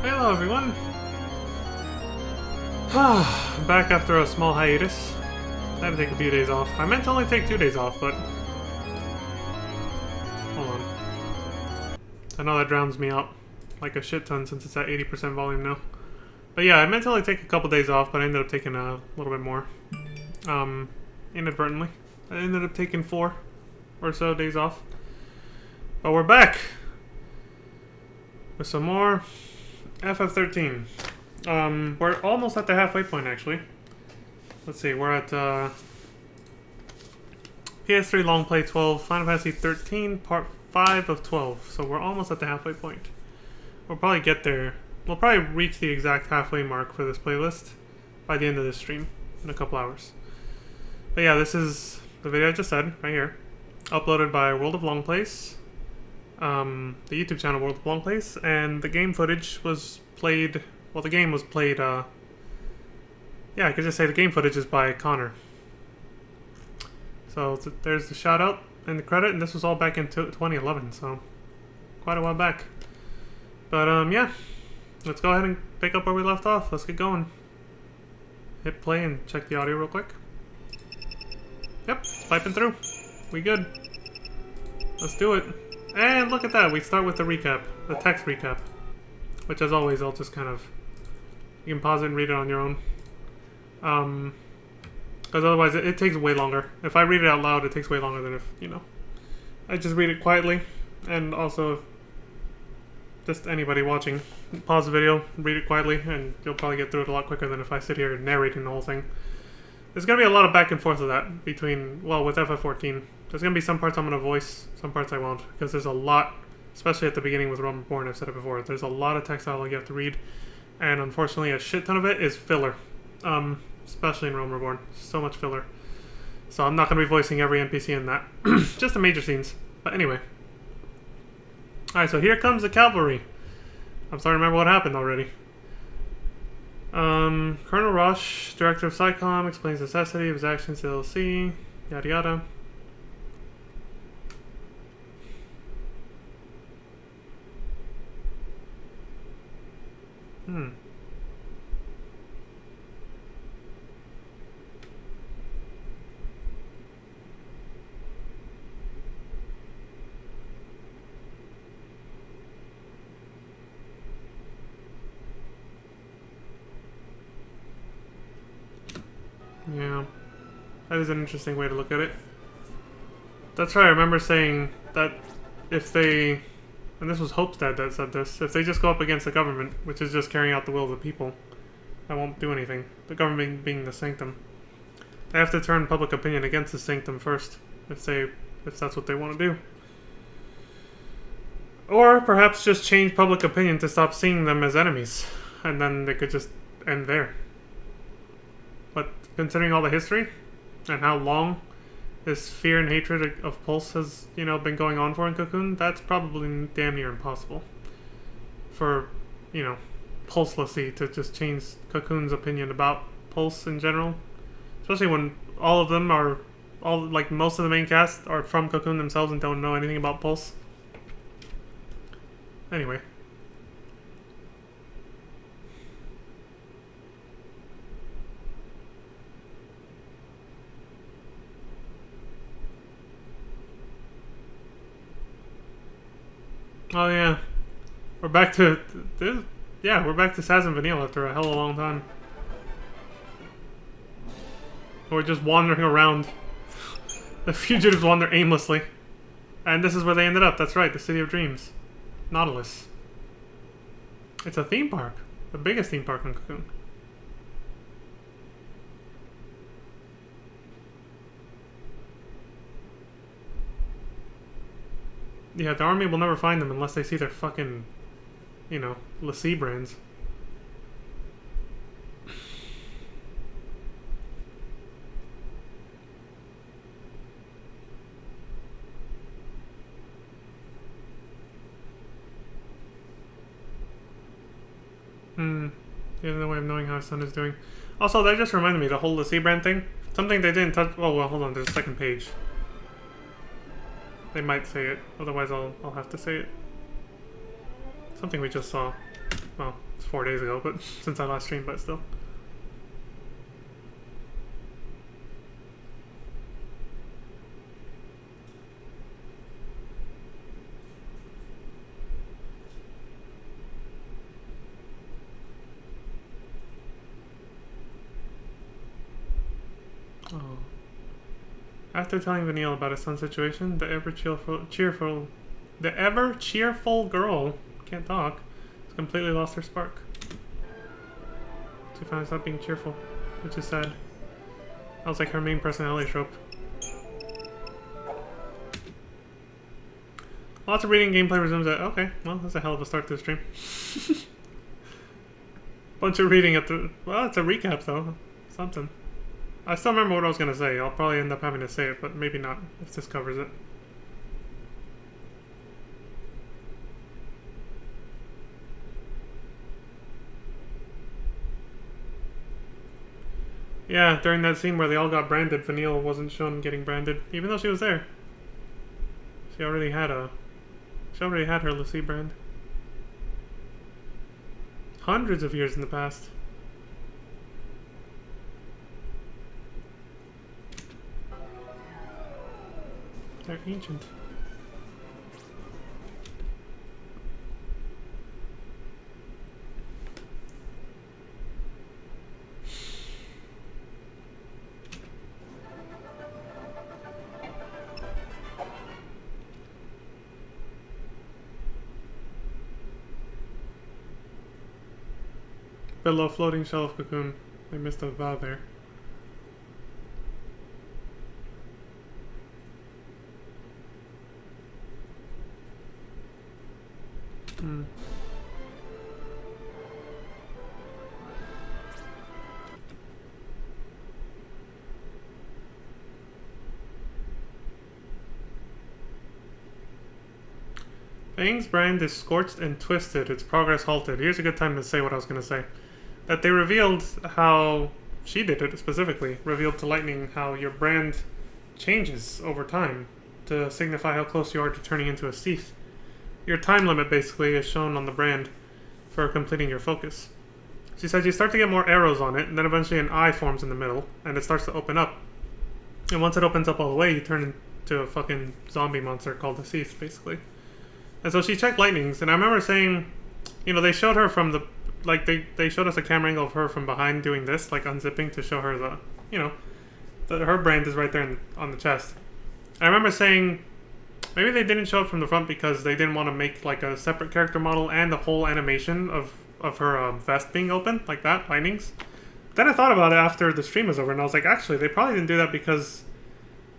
Hello everyone! Back after a small hiatus. I had to take a few days off. I meant to only take 2 days off, but... Hold on. I know that drowns me out like a shit ton since it's at 80% volume now. But yeah, I meant to only take a couple days off, but I ended up taking a little bit more. Inadvertently. I ended up taking 4 or so days off. But we're back! With some more FF13. We're almost at the halfway point, actually. Let's see, we're at PS3 Long Play 12, Final Fantasy 13, Part 5 of 12. So we're almost at the halfway point. We'll probably get there. We'll probably reach the exact halfway mark for this playlist by the end of this stream in a couple hours. But yeah, this is the video I just said, right here. Uploaded by World of Long Plays. The YouTube channel World of Long Plays. And the game footage was played... Well, the game was played, yeah, I could just say the game footage is by Connor. So there's the shout out and the credit, and this was all back in 2011, so quite a while back. But yeah, let's go ahead and pick up where we left off. Let's get going. Hit play and check the audio real quick. Yep, piping through. We good. Let's do it. And look at that, we start with the recap, the text recap. Which, as always, I'll just kind of... You can pause it and read it on your own. Because otherwise it takes way longer. If I read it out loud, it takes way longer than if, you know, I just read it quietly. And also, if just anybody watching, pause the video, read it quietly, and you'll probably get through it a lot quicker than if I sit here narrating the whole thing. There's going to be a lot of back and forth of that between, well, with FF14. There's going to be some parts I'm going to voice, some parts I won't. Because there's a lot, especially at the beginning with Realm Reborn, I've said it before, there's a lot of text dialogue you have to read. And unfortunately, a shit ton of it is filler. Especially in Realm Reborn. So much filler. So I'm not going to be voicing every NPC in that. Just the major scenes. But anyway. Alright, so here comes the cavalry. I'm starting to remember what happened already. Colonel Roche, director of SciComm, explains the necessity of his actions to LC. Yada yada. Yeah, that is an interesting way to look at it. That's right, I remember saying that if they, and this was Hopestad that said this, if they just go up against the government, which is just carrying out the will of the people, that won't do anything. The government being the sanctum. They have to turn public opinion against the sanctum first, if that's what they want to do. Or perhaps just change public opinion to stop seeing them as enemies, and then they could just end there. But considering all the history, and how long this fear and hatred of Pulse has, you know, been going on for in Cocoon, that's probably damn near impossible. For, you know, Pulselessly to just change Cocoon's opinion about Pulse in general. Especially when all of them are, like most of the main cast are from Cocoon themselves and don't know anything about Pulse. Anyway. Oh yeah, we're back to this. Yeah, we're back to Sazh and Vanille after a hell of a long time. We're just wandering around. The fugitives wander aimlessly, and this is where they ended up. That's right, the City of Dreams, Nautilus. It's a theme park, the biggest theme park in Cocoon. Yeah, the army will never find them unless they see their fucking, you know, l'Cie brands. He has no way of knowing how his son is doing. Also, that just reminded me, the whole l'Cie brand thing. Something they didn't touch. Oh, well, hold on. There's a second page. They might say it. Otherwise, I'll have to say it. Something we just saw. Well, it's 4 days ago, but since I last streamed, but still. Oh. After telling Vanille about his son's situation, the ever cheerful girl, can't talk, has completely lost her spark. She finally stopped being cheerful, which is sad. That was like her main personality trope. Lots of reading, gameplay resumes at... Okay, well, that's a hell of a start to the stream. Bunch of reading at the... Well, it's a recap, though. Something. I still remember what I was going to say. I'll probably end up having to say it, but maybe not, if this covers it. Yeah, during that scene where they all got branded, Vanille wasn't shown getting branded, even though she was there. She already had her Lucy brand. Hundreds of years in the past. They're ancient. Below floating shell of cocoon. I missed a vowel there. Aang's brand is scorched and twisted, its progress halted. Here's a good time to say what I was going to say. That they revealed how, she did it specifically, revealed to Lightning how your brand changes over time to signify how close you are to turning into a Seath. Your time limit basically is shown on the brand for completing your focus. She says you start to get more arrows on it, and then eventually an eye forms in the middle, and it starts to open up. And once it opens up all the way, you turn into a fucking zombie monster called the Seath, basically. And so she checked Lightning's, and I remember saying, you know, they showed her from the, like, they showed us a camera angle of her from behind doing this, like unzipping to show her the, you know, her brand is right there on the chest. I remember saying, maybe they didn't show it from the front because they didn't want to make, like, a separate character model and a whole animation of her vest being open, like that, Lightning's. Then I thought about it after the stream was over, and I was like, actually, they probably didn't do that because,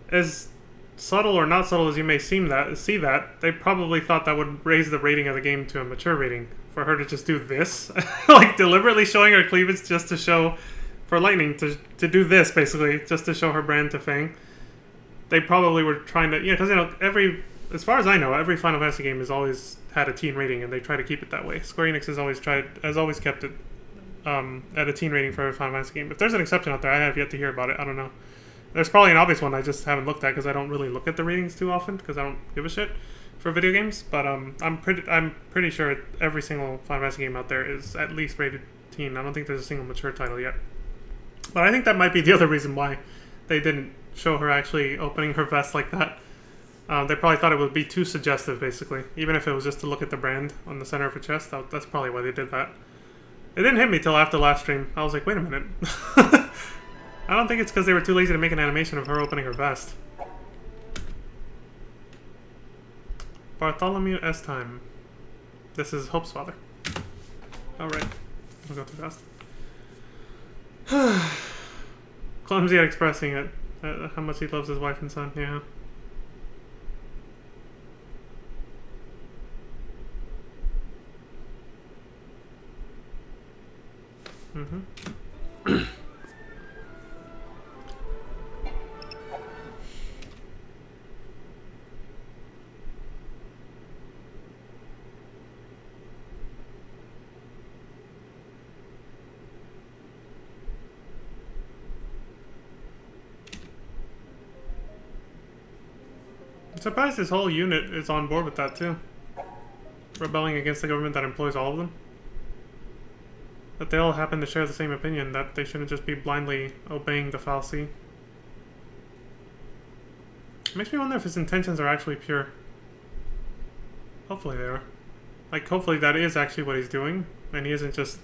as subtle or not subtle as you may see that, they probably thought that would raise the rating of the game to a mature rating. For her to just do this, like deliberately showing her cleavage just to show, for Lightning to do this basically, just to show her brand to Fang. They probably were trying to, because, you know, as far as I know, every Final Fantasy game has always had a teen rating, and they try to keep it that way. Square Enix has always kept it at a teen rating for every Final Fantasy game. If there's an exception out there, I have yet to hear about it. I don't know. There's probably an obvious one I just haven't looked at because I don't really look at the ratings too often because I don't give a shit for video games. But I'm pretty sure every single Final Fantasy game out there is at least rated teen. I don't think there's a single mature title yet. But I think that might be the other reason why they didn't show her actually opening her vest like that. They probably thought it would be too suggestive, basically. Even if it was just to look at the brand on the center of her chest, that's probably why they did that. It didn't hit me till after last stream. I was like, wait a minute. I don't think it's because they were too lazy to make an animation of her opening her vest. Bartholomew S. Time. This is Hope's father. Alright. I'll go too fast. Clumsy at expressing it. How much he loves his wife and son, yeah. Mm-hmm. I'm surprised this whole unit is on board with that too. rebelling against the government that employs all of them. That they all happen to share the same opinion, that they shouldn't just be blindly obeying the fal'Cie. Makes me wonder if his intentions are actually pure. Hopefully they are. Like, hopefully that is actually what he's doing, and he isn't just,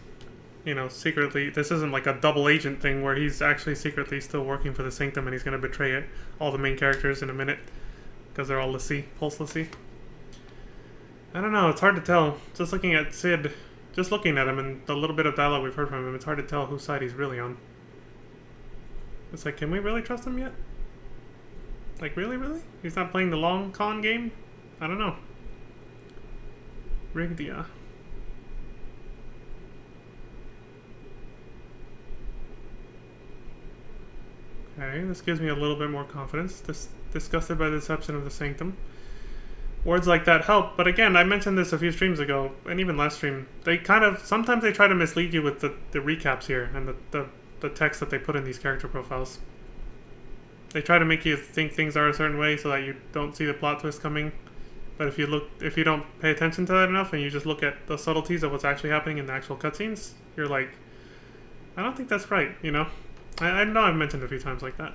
you know, secretly... This isn't like a double agent thing where he's actually secretly still working for the Sanctum and he's going to betray it, all the main characters in a minute, because they're all l'Cie, Pulse l'Cie. I don't know, it's hard to tell. Just looking at Sid, just looking at him and the little bit of dialogue we've heard from him, it's hard to tell whose side he's really on. It's like, can we really trust him yet? Like, really? He's not playing the long con game? I don't know. Rigdia. Okay, this gives me a little bit more confidence. Disgusted by the deception of the Sanctum. Words like that help, but again, I mentioned this a few streams ago, and even last stream. They kind of, sometimes they try to mislead you with the recaps here, and the text that they put in these character profiles. They try to make you think things are a certain way so that you don't see the plot twist coming. But if you don't pay attention to that enough and you just look at the subtleties of what's actually happening in the actual cutscenes, you're like, I don't think that's right, you know? I know I've mentioned it a few times like that.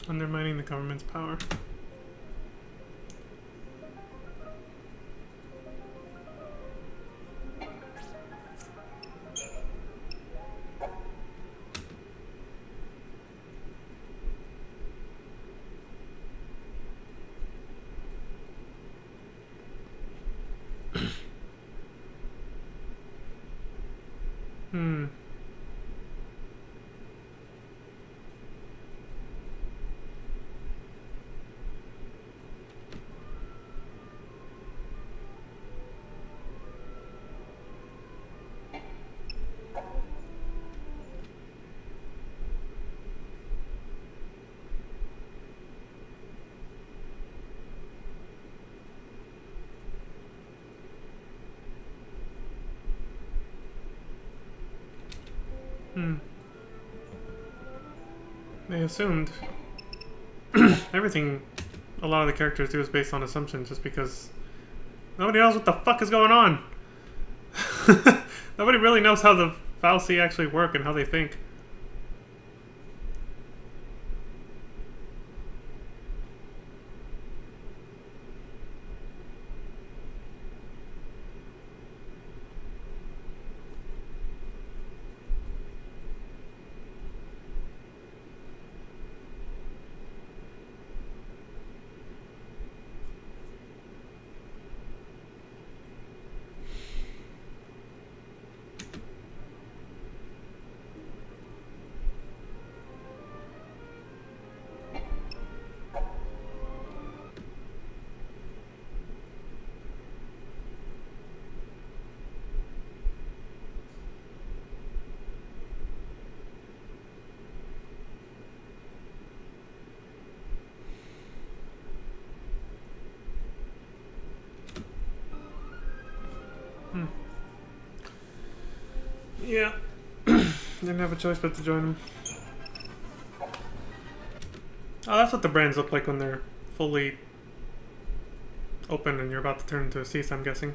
Undermining the government's power. They assumed everything a lot of the characters do is based on assumptions just because nobody knows what the fuck is going on. Nobody really knows how the fal'Cie actually work and how they think. Yeah. Didn't have a choice but to join them. Oh, that's what the brands look like when they're fully open and you're about to turn into a cease, I'm guessing.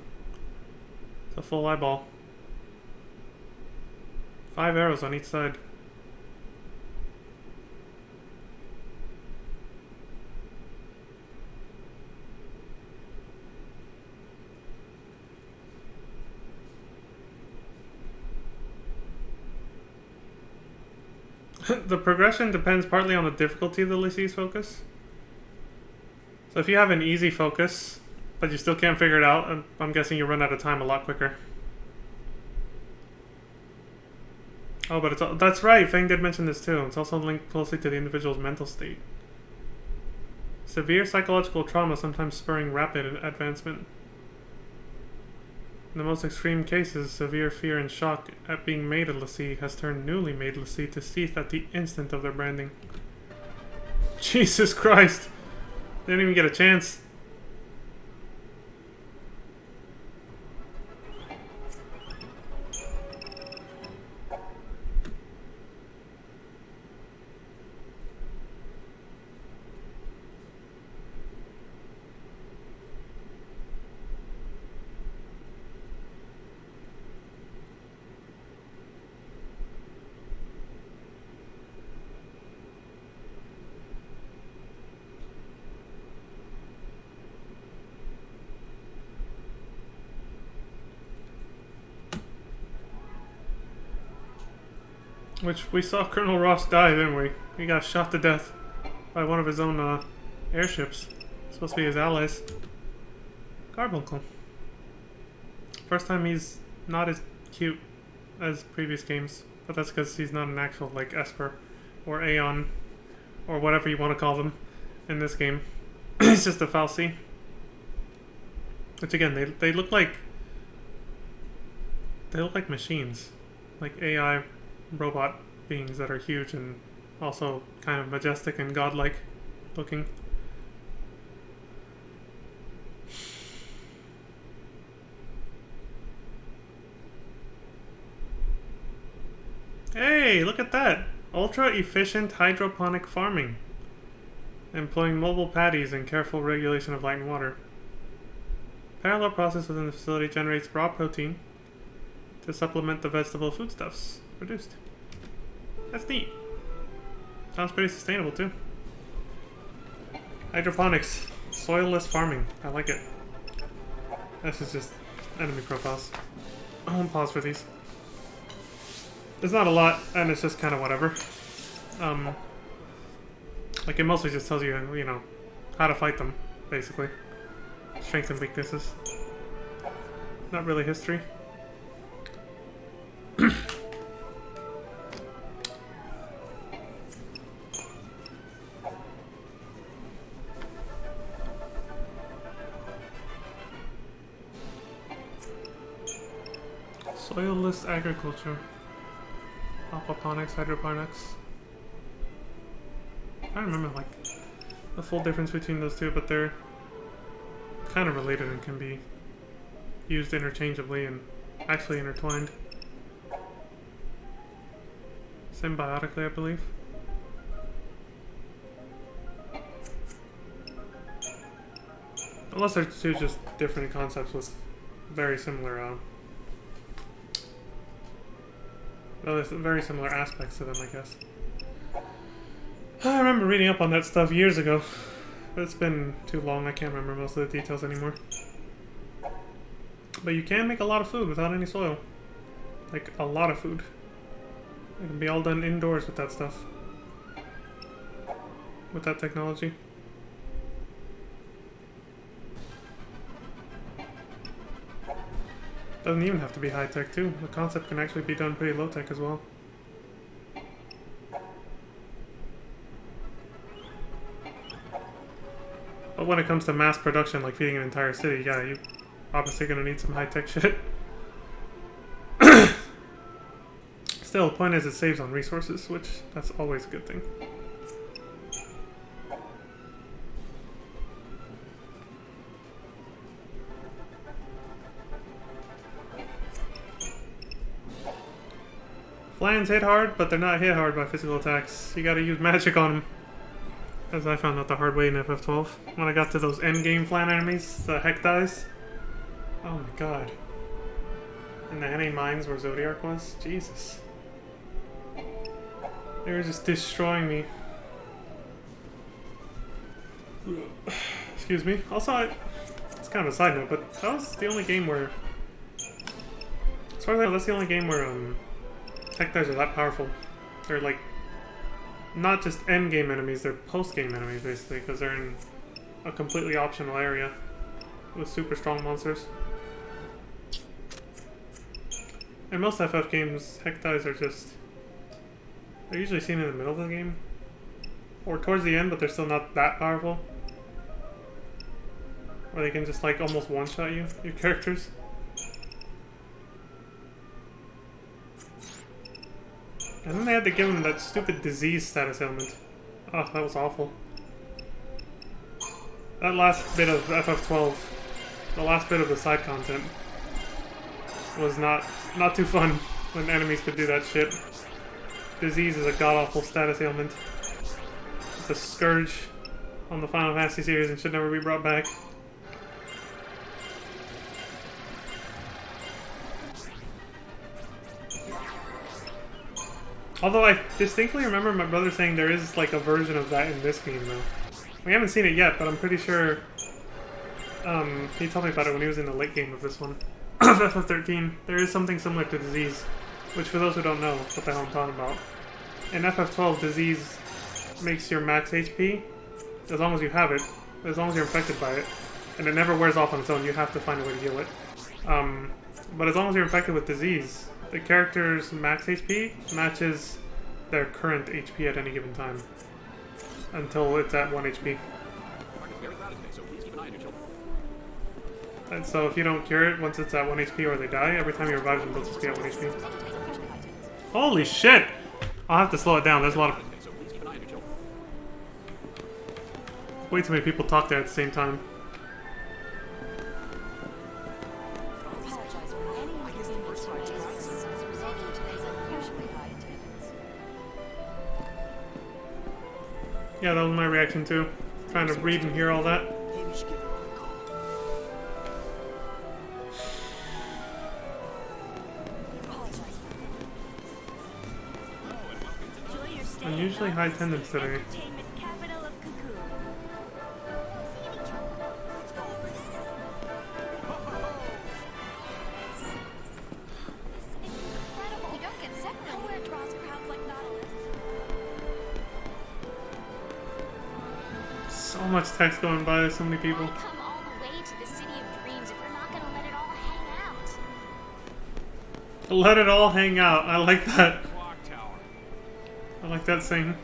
It's a full eyeball. 5 arrows on each side. The progression depends partly on the difficulty of the l'Cie's focus. So if you have an easy focus, but you still can't figure it out, I'm guessing you run out of time a lot quicker. Oh, but that's right, Fang did mention this too. It's also linked closely to the individual's mental state. Severe psychological trauma sometimes spurring rapid advancement. In the most extreme cases, severe fear and shock at being made a l'Cie has turned newly made l'Cie to seeth at the instant of their branding. Jesus Christ! They didn't even get a chance. Which we saw Colonel Ross die, didn't we? He got shot to death by one of his own airships. Supposed to be his allies. Carbuncle. First time he's not as cute as previous games, but that's because he's not an actual like Esper or Aeon or whatever you want to call them in this game. He's just a fal'Cie. Which again, they look like machines, like AI robot beings that are huge and also kind of majestic and godlike looking. Hey, look at that! Ultra efficient hydroponic farming. Employing mobile paddies and careful regulation of light and water. Parallel process within the facility generates raw protein to supplement the vegetable foodstuffs produced. That's neat. Sounds pretty sustainable too. Hydroponics. Soilless farming. I like it. This is just enemy profiles. I won't pause for these. There's not a lot, and it's just kind of whatever. Like, it mostly just tells you, you know, how to fight them, basically. Strengths and weaknesses. Not really history. Soilless agriculture. Aquaponics, hydroponics. I don't remember like the full difference between those two, but they're kind of related and can be used interchangeably and actually intertwined. Symbiotically, I believe. Unless they're two just different concepts with very similar very similar aspects to them, I guess. I remember reading up on that stuff years ago, but it's been too long, I can't remember most of the details anymore. But you can make a lot of food without any soil. Like, a lot of food. It can be all done indoors with that stuff. With that technology. Doesn't even have to be high-tech, too. The concept can actually be done pretty low-tech as well. But when it comes to mass production, like feeding an entire city, yeah, you're obviously going to need some high-tech shit. Still, the point is it saves on resources, which that's always a good thing. Flyans hit hard, but they're not hit hard by physical attacks. You gotta use magic on them. As I found out the hard way in FF12. When I got to those endgame Flan enemies, the Hektais. Oh my god. In the Henne mines where Zodiark was? Jesus. They were just destroying me. Excuse me. Also, it's kind of a side note, but that was the only game where... As far as I know, that's the only game where, Hektais are that powerful. They're like... Not just endgame enemies, they're post-game enemies, basically, because they're in a completely optional area with super strong monsters. In most FF games, Hektais are just... They're usually seen in the middle of the game. Or towards the end, but they're still not that powerful. Or they can just, like, almost one-shot you, your characters. And then they had to give him that stupid disease status ailment. Oh, that was awful. That last bit of FF12, the last bit of the side content, was not too fun when enemies could do that shit. Disease is a god-awful status ailment. It's a scourge on the Final Fantasy series and should never be brought back. Although I distinctly remember my brother saying there is like a version of that in this game though. We haven't seen it yet, but I'm pretty sure he told me about it when he was in the late game of this one. FF13. There is something similar to disease which for those who don't know what the hell I'm talking about, in FF12, disease makes your max HP, as long as you have it, as long as you're infected by it, and it never wears off on its own. You have to find a way to heal it. But as long as you're infected with disease, the character's max HP matches their current HP at any given time until it's at 1 HP. And so if you don't cure it once it's at 1 HP or they die, every time you revive them, they'll just be at 1 HP. Holy shit! I'll have to slow it down. There's a lot of... way too many people talk there at the same time. Yeah, that was my reaction too. Trying to read and hear all that. Unusually high attendance today. So much text going by, there's so many people. Come all the way to the City of Dreams if we're not gonna let it all hang out. Let it all hang out. I like that. I like that saying.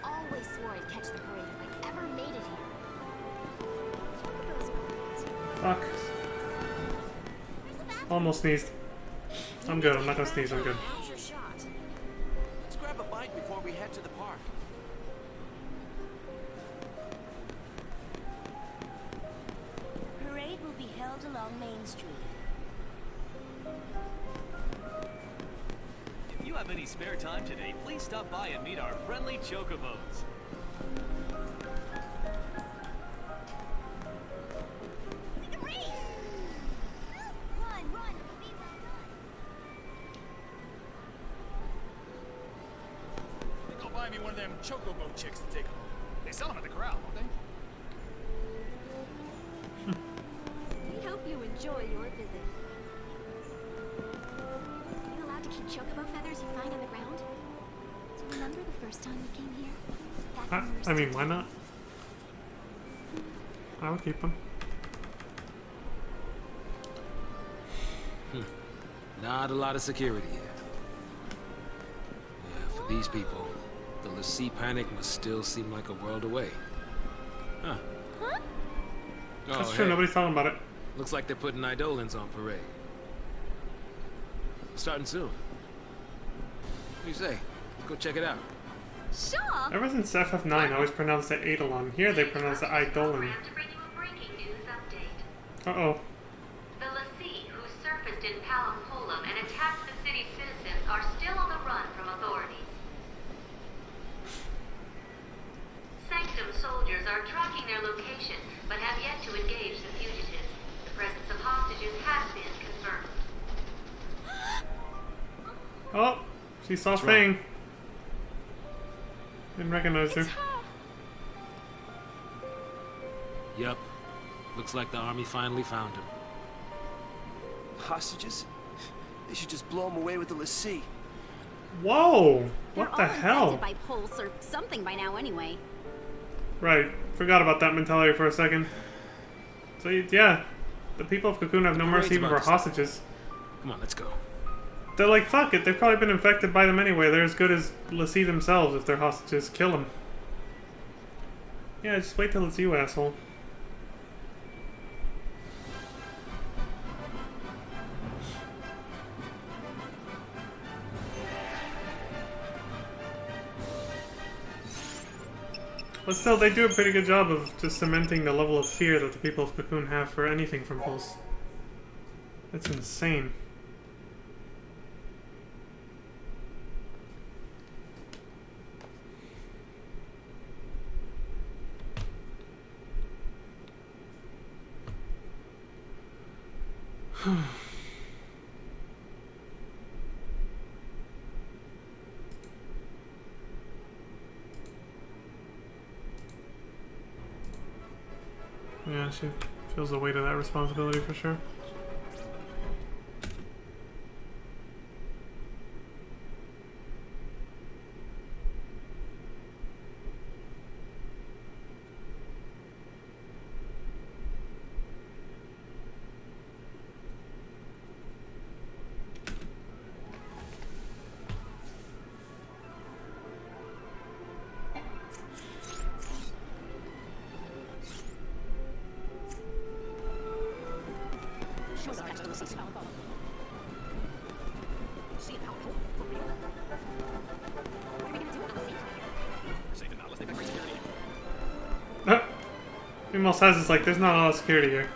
Always swore I'd catch the parade if I ever made it here. Fuck. Almost sneezed. I'm good. I'm not gonna sneeze. I'm good. Now's your shot. Let's grab a bite before we head to the park. Parade will be held along Main Street. If you have any spare time today, please stop by and meet our friendly chocobos. The race! Run, run! Beat that I think I'll buy me one of them chocobo chicks to take home. They sell them at the corral, don't they? We hope you enjoy your visit. Are you allowed to keep chocobo feathers you find on the ground? Do you remember the first time you came here? Back when we were I mean, still why not? I would keep them. Not a lot of security here. Yeah, for these people, the Lassie panic must still seem like a world away. Huh. Huh? That's Oh, true. hey, Nobody's talking about it. looks like they're putting Eidolons on parade. Starting soon. What do you say? Go check it out. Sure! Ever since FF9, I always pronounced it Eidolon. Here they pronounce it Eidolon. To bring you a breaking news update. Uh-oh. The Lassie, who surfaced in Palampolam and attacked the city's citizens, are still on the run from authorities. Sanctum soldiers are tracking their location, but have yet to engage the fugitives. The presence of hostages has been confirmed. Oh, she saw wrong? Fang. Didn't recognize her. It's her! Yup. Looks like the army finally found him. Hostages? They should just blow them away with the Lassie. Whoa! What the They're all hell? infected by pulse or something by now anyway. Right. Forgot about that mentality for a second. So, yeah. The people of Cocoon have no mercy even for hostages. Come on, let's go. They're like, fuck it. They've probably been infected by them anyway. They're as good as Lassie themselves if they're hostages. Kill them. Yeah, just wait till it's you, asshole. But still, they do a pretty good job of just cementing the level of fear that the people of Cocoon have for anything from Pulse. It's insane. Yeah, she feels the weight of that responsibility for sure. Meemaw says it's like, there's not a lot of security here.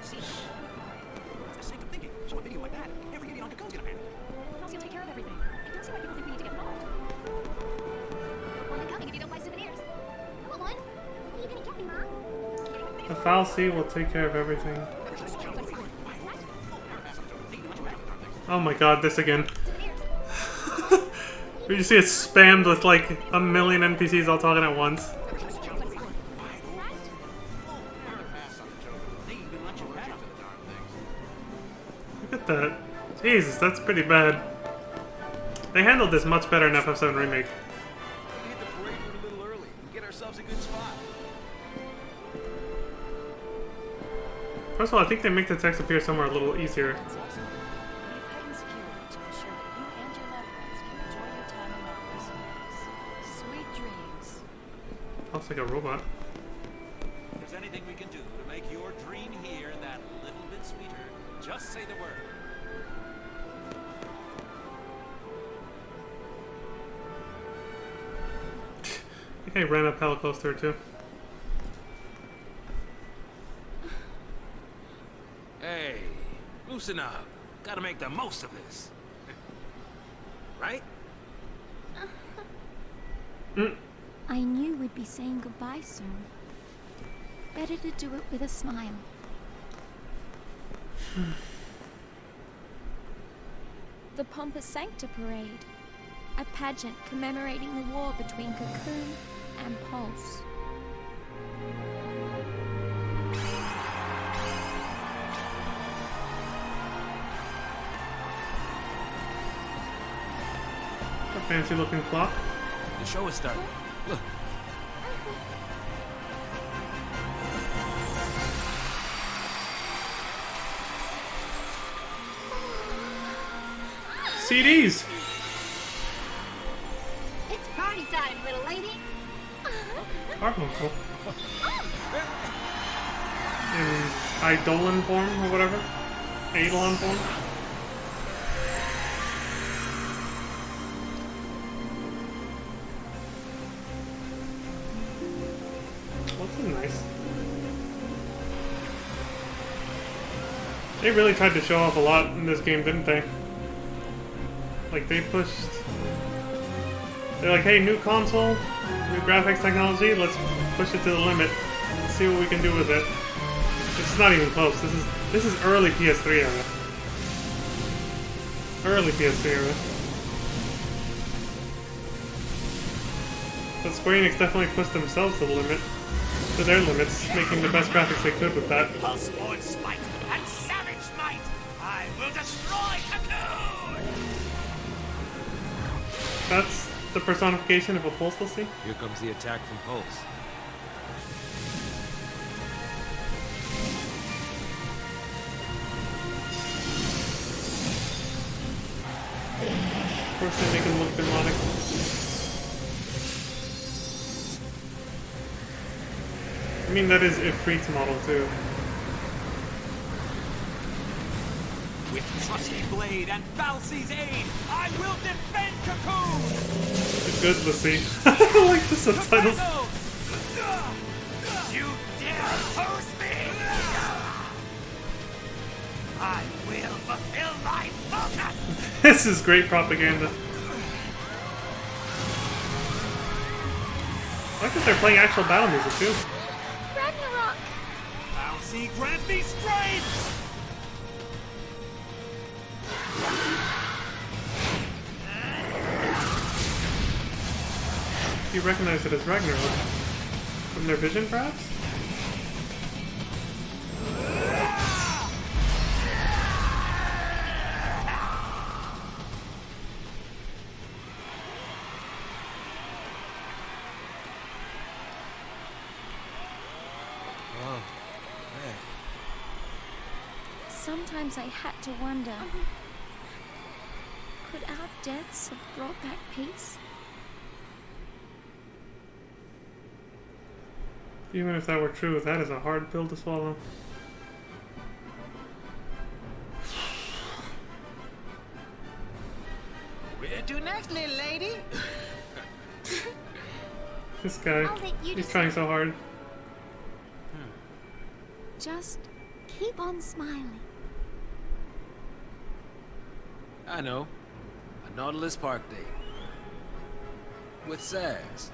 See? What's the sake of thinking? Show a video like that. Every idiot on Cocoon's gonna panic. Elsie will take care of everything. I don't see why people think we need to get involved. Well, I'm coming if you don't buy souvenirs. I want one. What are you gonna get me, Mom? The Fal'Cie will take care of everything. Oh my god, this again. You see it spammed with like a million NPCs all talking at once. Look at that. Jesus, that's pretty bad. They handled this much better in FF7 Remake. We hit the parade route a little early and get ourselves a good spot. First of all, I think they make the text appear somewhere a little easier. We've heightened security to ensure that you and your loved ones can enjoy your time among us. Sweet dreams. Looks like a robot. If there's anything we can do to make your dream here that little bit sweeter, just say the word. I think I ran up hella close to her too. Hey, loosen up. Gotta make the most of this. Right? I knew we'd be saying goodbye soon. Better to do it with a smile. The Pompous Sancta Parade. A pageant commemorating the war between Cocoon and Pulse. A fancy looking clock. The show is starting. Look. CDs! It's party time, little lady! Garfunkel. In Eidolon form or whatever? Eidolon form? What's nice? They really tried to show off a lot in this game, didn't they? Like, they pushed... They're like, hey, new console, new graphics technology, let's push it to the limit. See what we can do with it. It's not even close. This is early PS3 era. Early PS3 era. But Square Enix definitely pushed themselves to the limit. To their limits, making the best graphics they could with that. Pulse Born Smite and Savage Might! I will destroy Cocoon! That's the personification of a Pulse, let's see. Here comes the attack from Pulse. Of course they make him look demonic. I mean, that is Ifrit's model too. With trusty blade and Fal'Cie's aid, I will defend Cocoon! It's good, let's see. I like the subtitles. You dare oppose me! I will fulfill my focus! This is great propaganda. I like that they're playing actual battle music too. Ragnarok! Fal'Cie grant me strength! You recognize it as Ragnarok. From their vision, perhaps? Oh, man. Sometimes I had to wonder, could our deaths have brought back peace? Even if that were true, that is a hard pill to swallow. Where to next, little lady? This guy, I'll let you he's decide. trying so hard. just keep on smiling. I know. A Nautilus Park day. With Saz.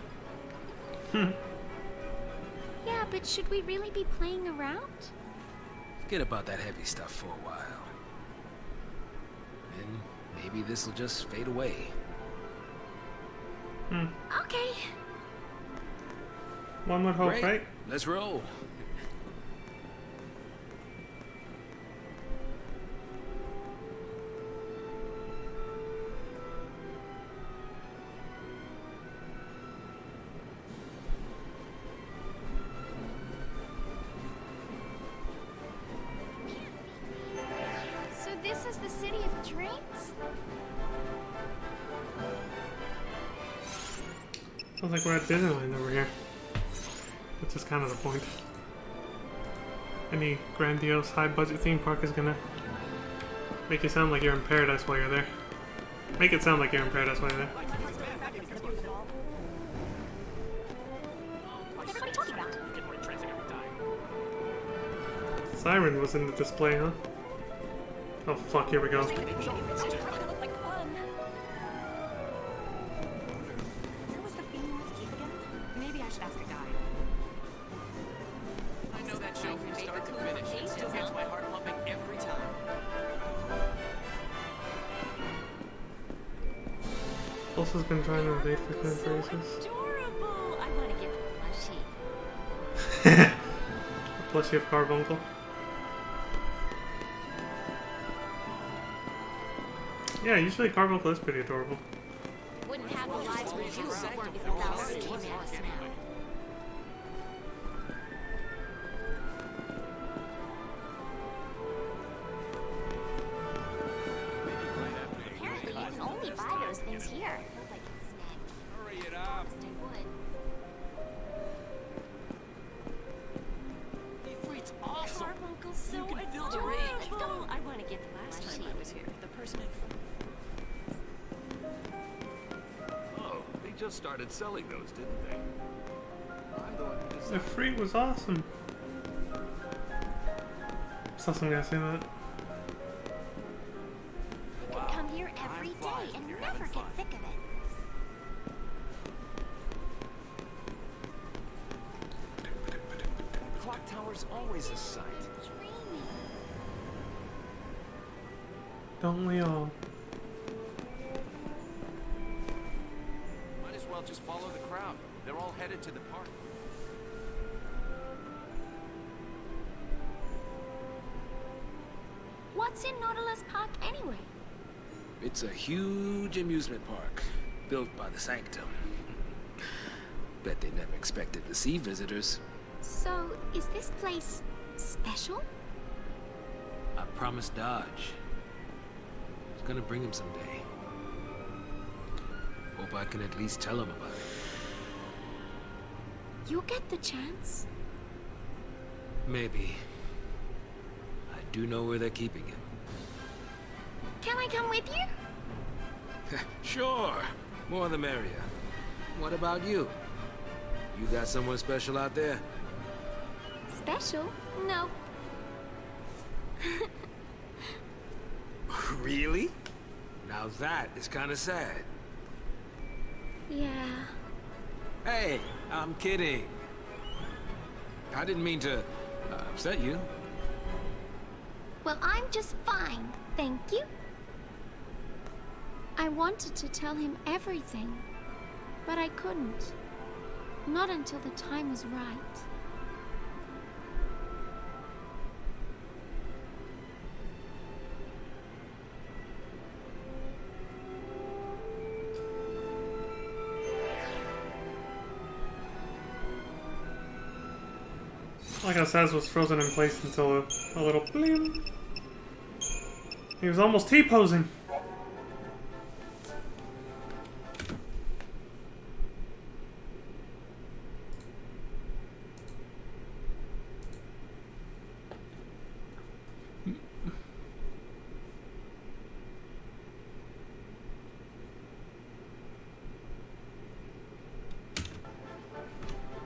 Yeah, but should we really be playing around? Forget about that heavy stuff for a while. And maybe this'll just fade away. Okay. One would hope, Great. right? Let's roll. So this is the city of dreams? Sounds like we're at Disneyland over here. Which is kind of the point. Any grandiose, high-budget theme park is gonna make you sound like you're in paradise while you're there. Make it sound like you're in paradise while you're there. What's everybody talking about? Siren was in the display, huh? Oh fuck, here we go. Like fun. Where was the Phoenix Keep again? Maybe I should ask a guide. I know that show from start to finish. It still gets my heart pumping every time. Elsa's been trying to invade for good races. Adorable. I want to get the plushie. A plushie of Carbuncle. Yeah, usually Carbuncle is pretty adorable. Wouldn't have the lives we do without Ski Madness now. Apparently, you can only buy those things here. Like it's snagged. Hurry it up. Stay wood. It's awesome. Carbuncle's so You can feel the adorable. rage. Let's go. I want to get the last time I was here. The person in front. Oh, they just started selling those, didn't they? I'm the one who The decided. free was awesome. Saw some guy say that. You could come here every day and never get sick of it. The clock tower's always a sight. Dreamy. Don't we all? Might as well just follow the crowd. They're all headed to the park. What's in Nautilus Park anyway? It's a huge amusement park, built by the Sanctum. Bet they never expected to see visitors. So, is this place special? I promised Dodge. I was gonna bring him someday. Hope I can at least tell him about it. You get the chance? Maybe. I do know where they're keeping him. Can I come with you? Sure. More the merrier. What about you? You got someone special out there? Special? No. Really? Now that is kind of sad. Yeah. Hey, I'm kidding. I didn't mean to upset you. Well, I'm just fine, thank you. I wanted to tell him everything, but I couldn't. Not until the time was right. Like I said, was frozen in place until a little bling. He was almost T-posing.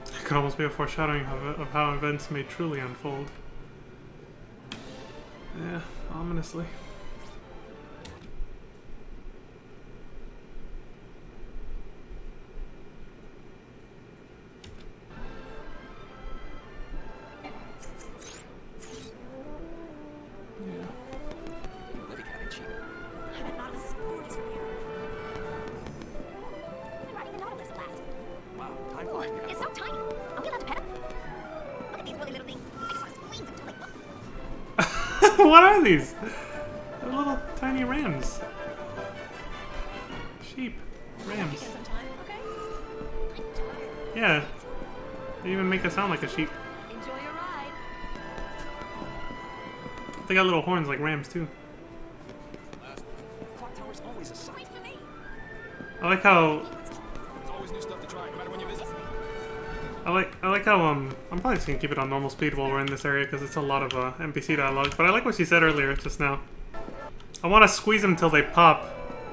It could almost be a foreshadowing of how events may truly unfold. Yeah, ominously. Living kind of cheap. I bet Nautilus is gorgeous from here. I'm riding the Nautilus at last. Wow, time flying. It's so tiny. Are we allowed to pet him? Look at these woolly little things. I just want to squeeze them till they pop. What are these? They're little tiny rams. Sheep. Rams. Sometime, okay? Yeah. They even make it sound like a sheep. Enjoy your ride. They got little horns like rams too. Clock tower's always a sight. Wait for me. I like how There's always new stuff to try, no matter when you visit. I like how I'm probably just gonna keep it on normal speed while we're in this area because it's a lot of NPC dialogue. But I like what she said earlier just now. I want to squeeze them till they pop.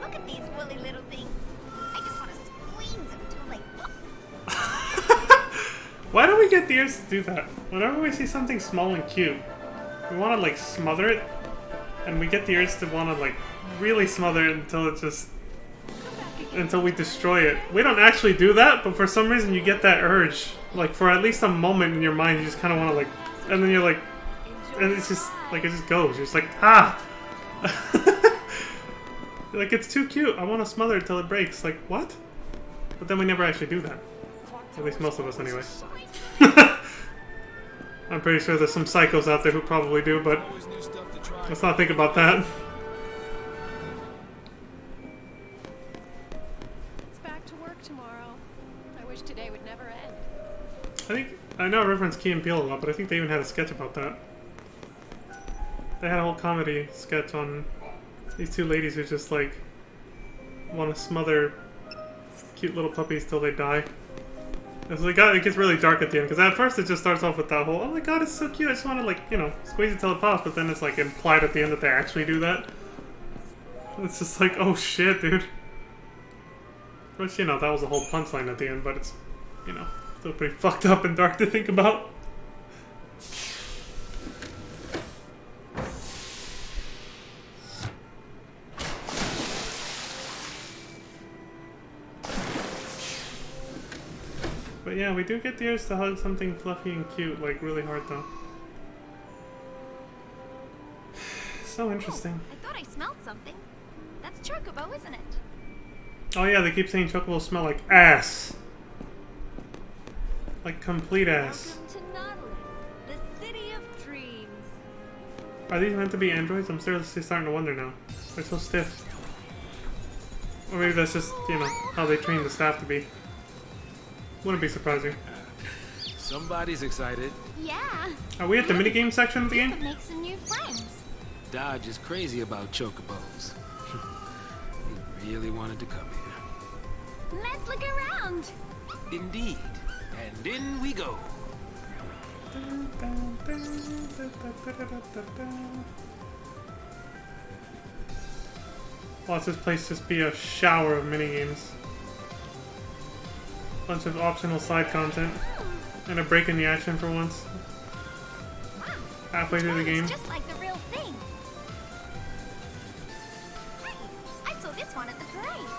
Look at these woolly little things. I just want to squeeze them till they pop. Why do we get the ears to do that? Whenever we see something small and cute, we want to like smother it, and we get the urge to want to like really smother it until it just until we destroy it. We don't actually do that, but for some reason you get that urge. Like for at least a moment in your mind, you just kind of want to like, and then you're like, and it's just like it just goes. You're just like ah. Like it's too cute. I want to smother it till it breaks. Like what? But then we never actually do that. At least most of us, anyway. I'm pretty sure there's some psychos out there who probably do, but Always new stuff to try. let's not think about that. It's back to work tomorrow. I wish today would never end. I know I reference Key and Peele a lot, but I think they even had a sketch about that. They had a whole comedy sketch on these two ladies who just like want to smother cute little puppies till they die. And so it gets really dark at the end because at first it just starts off with that whole oh my god it's so cute I just want to like squeeze it till it pops, but then it's like implied at the end that they actually do that. It's just like oh shit, dude. Which that was a whole punchline at the end, but it's still pretty fucked up and dark to think about. But yeah, we do get the urge to hug something fluffy and cute, like really hard though. So interesting. I thought I smelled something. That's Chocobo, isn't it? Oh yeah, they keep saying chocobos smell like ass. Like complete ass. Welcome to Nautilus, the city of dreams. Are these meant to be androids? I'm seriously starting to wonder now. They're so stiff. Or maybe that's just, how they train the staff to be. Wouldn't be surprising. Somebody's excited. Yeah. Are we at the minigame section of the You game? could make some new friends. Dodge is crazy about chocobos. He really wanted to come here. Let's look around. Indeed. And in we go. Watch this place just be a shower of minigames. Bunch of optional side content. And a break in the action for once. Wow. Halfway through the game. It's just like the real thing. Hey, I saw this one at the parade.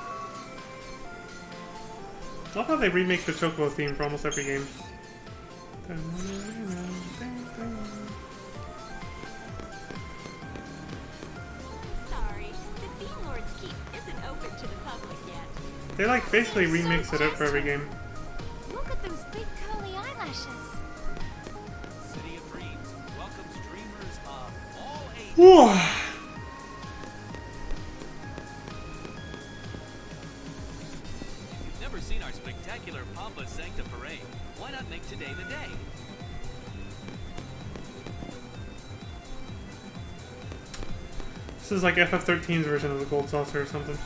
I love how they remake the Chocobo theme for almost every game. Sorry, the Bean Lord's Keep isn't open to the public yet. They like basically remix it up for every game. Look at those big curly eyelashes. City of Dreams welcomes dreamers of all ages. Whoa. If you've never seen our spectacular Pompa Sancta parade, why not make today the day? This is like FF13's version of the Gold Saucer or something.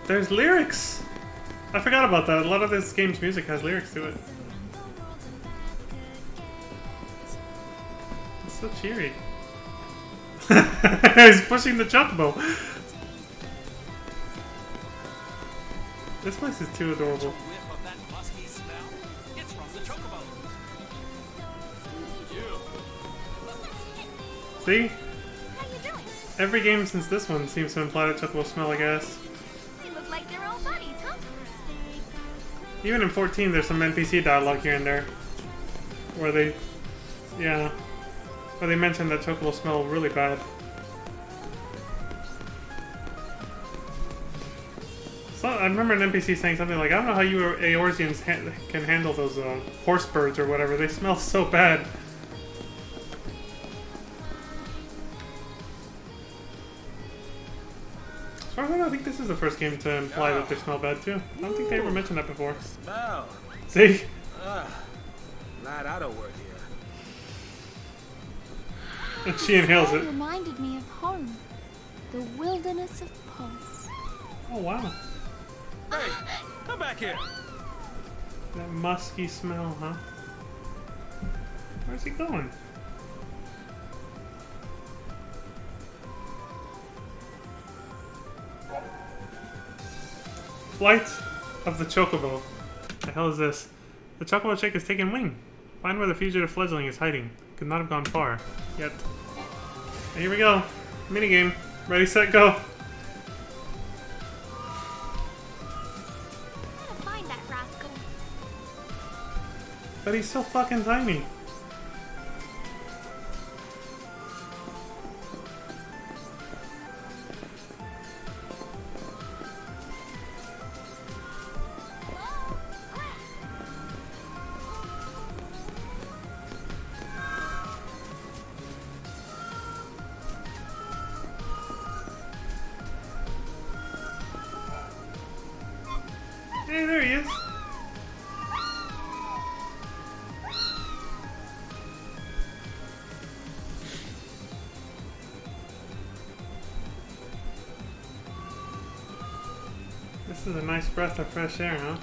There's lyrics! I forgot about that. A lot of this game's music has lyrics to it. It's so cheery. He's pushing the chocobo. This place is too adorable. Whiff of that musky smell? It's from the Chocobo. See? How you doing? Every game since this one seems to imply that Chocobos smell like ass. They look like they're all buddies, huh? Even in 14, there's some NPC dialogue here and there. Where they... Yeah. Where they mention that Chocobos smell really bad. So, I remember an NPC saying something like, I don't know how you Eorzeans can handle those horse birds or whatever. They smell so bad. As far as I know, I think this is the first game to imply that they smell bad too. I don't think they ever mentioned that before. Smell. See? Glad I don't work here. And she inhales Smell it. reminded me of home. The wilderness of Pulse. Oh wow. Hey, come back here. That musky smell, huh? Where's he going? Flight of the Chocobo. The hell is this? The Chocobo chick has taken wing. Find where the fugitive fledgling is hiding. Could not have gone far. Yet. And here we go. Minigame. Ready, set, go. Gotta find that rascal. But he's so fucking tiny. Hey, there he is. This is a nice breath of fresh air, huh?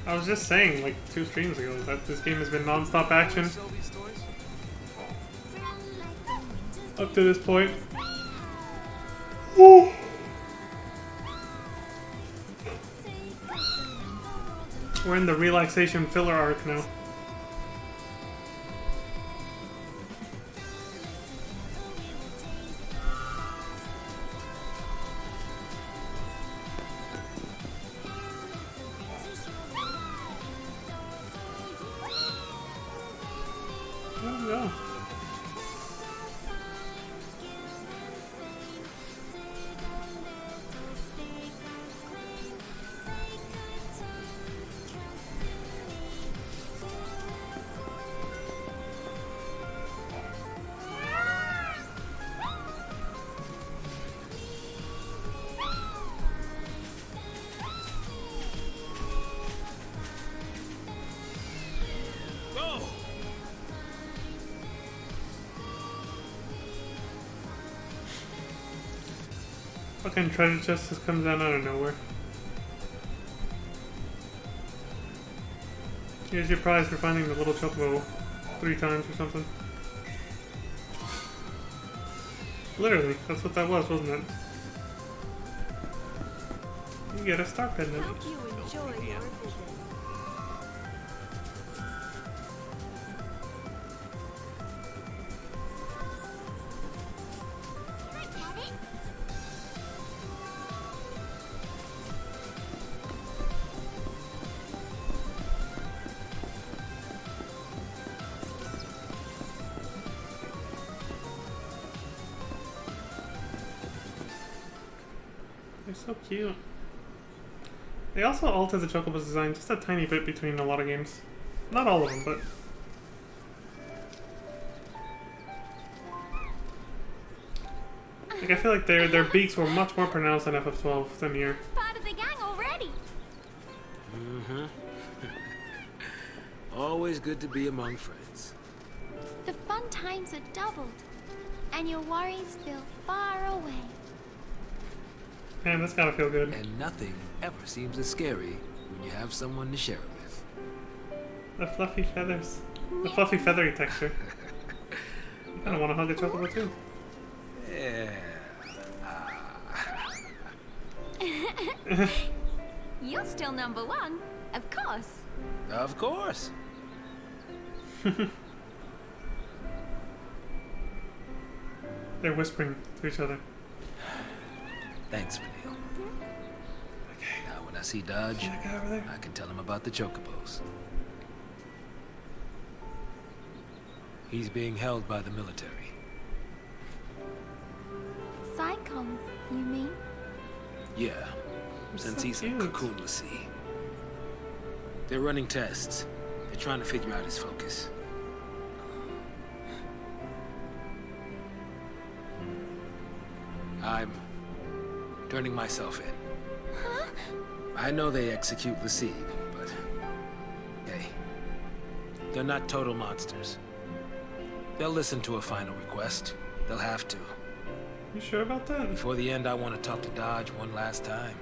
I was just saying, like 2 streams ago, that this game has been non-stop action Sell these toys? up to this point. Woo! We're in the relaxation filler arc now. There we go. Go! Fucking treasure chest just comes down out of nowhere. Here's your prize for finding the little chocobo 3 times or something. Literally, that's what that was, wasn't it? You get a star pendant. Hope you enjoy your visit. Can I pet it? They're so cute. They also altered the chocobo's design just a tiny bit between a lot of games. Not all of them, but... Like, I feel like their beaks were much more pronounced in FF12 than here. Part of the gang already. Mm-hmm. Always good to be among friends. The fun times are doubled, and your worries feel far away. Man, that's gotta feel good. And nothing ever seems as scary when you have someone to share it with. The fluffy feathers. The fluffy feathery texture. I kinda wanna hug a chocobo too. Yeah. You're still number 1, of course. Of course. They're whispering to each other. Thanks, Vanille. Okay. Now when I see Dodge, See that guy over there? I can tell him about the Chocobos. He's being held by the military. Psychon, you mean? Yeah, since so he's a cute. Cocoon Lassie. They're running tests. They're trying to figure out his focus. I'm turning myself in. Huh? I know they execute Lassie, but hey, they're not total monsters. They'll listen to a final request. They'll have to. You sure about that? Before the end, I want to talk to Dodge one last time.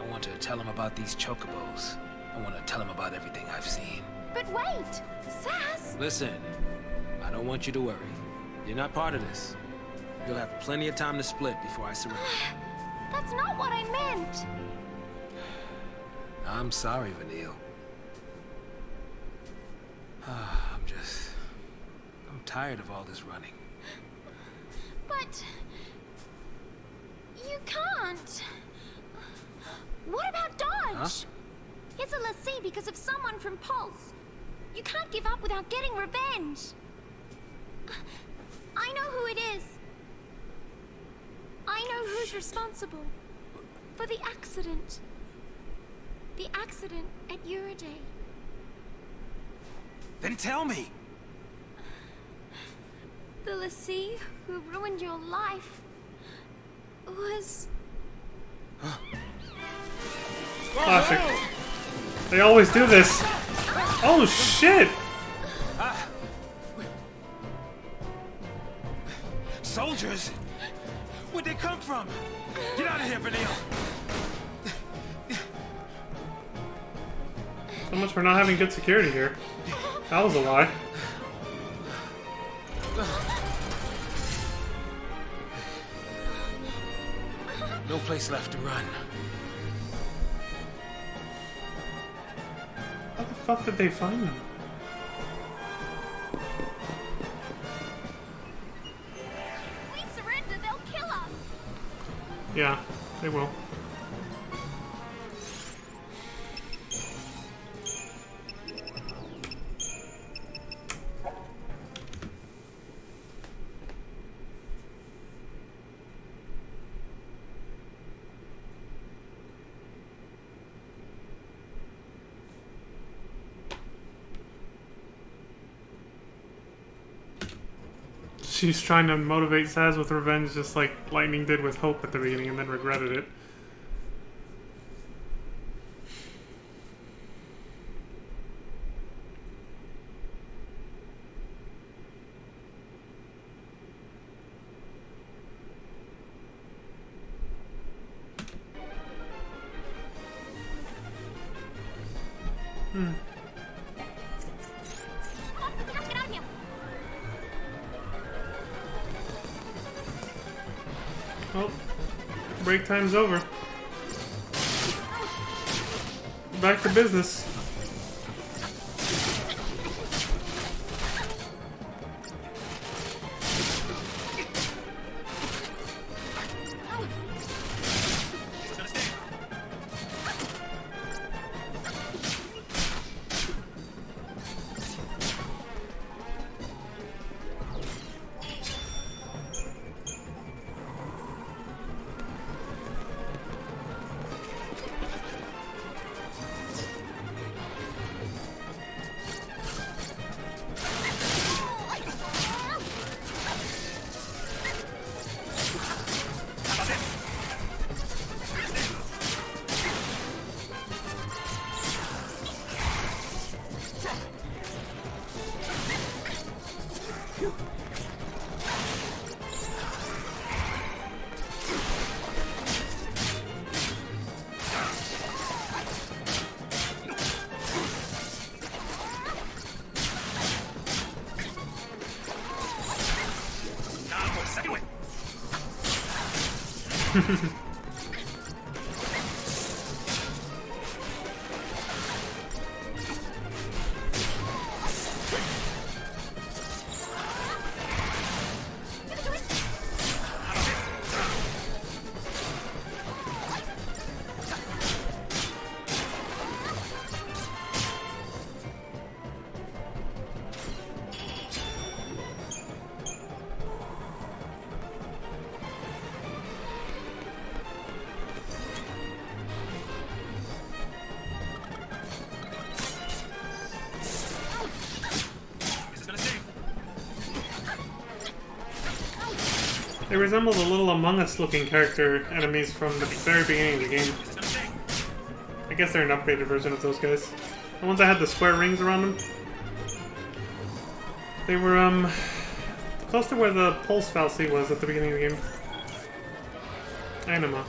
I want to tell him about these Chocobos. I want to tell him about everything I've seen. But wait! Sass! Listen, I don't want you to worry. You're not part of this. You'll have plenty of time to split before I surrender. That's not what I meant! I'm sorry, Vanille. I'm tired of all this running. But... you can't. What about Dodge? Huh? It's a Lassie because of someone from Pulse. You can't give up without getting revenge. I know who it is. I know who's responsible for the accident. The accident at Uriday. Then tell me! The Lassie who ruined your life was... Classic. They always do this. Oh shit! Soldiers? Where'd they come from? Get out of here, Vanille! So much for not having good security here. That was a lie. No place left to run. How the fuck did they find them? If we surrender, they'll kill us! Yeah, they will. She's trying to motivate Saz with revenge just like Lightning did with Hope at the beginning and then regretted it. Come on, we have to get out of here! Oh, break time's over. Back to business. They resemble the little Among Us looking character enemies from the very beginning of the game. I guess they're an upgraded version of those guys. The ones that had the square rings around them. They were, close to where the pulse fallacy was at the beginning of the game. Anima.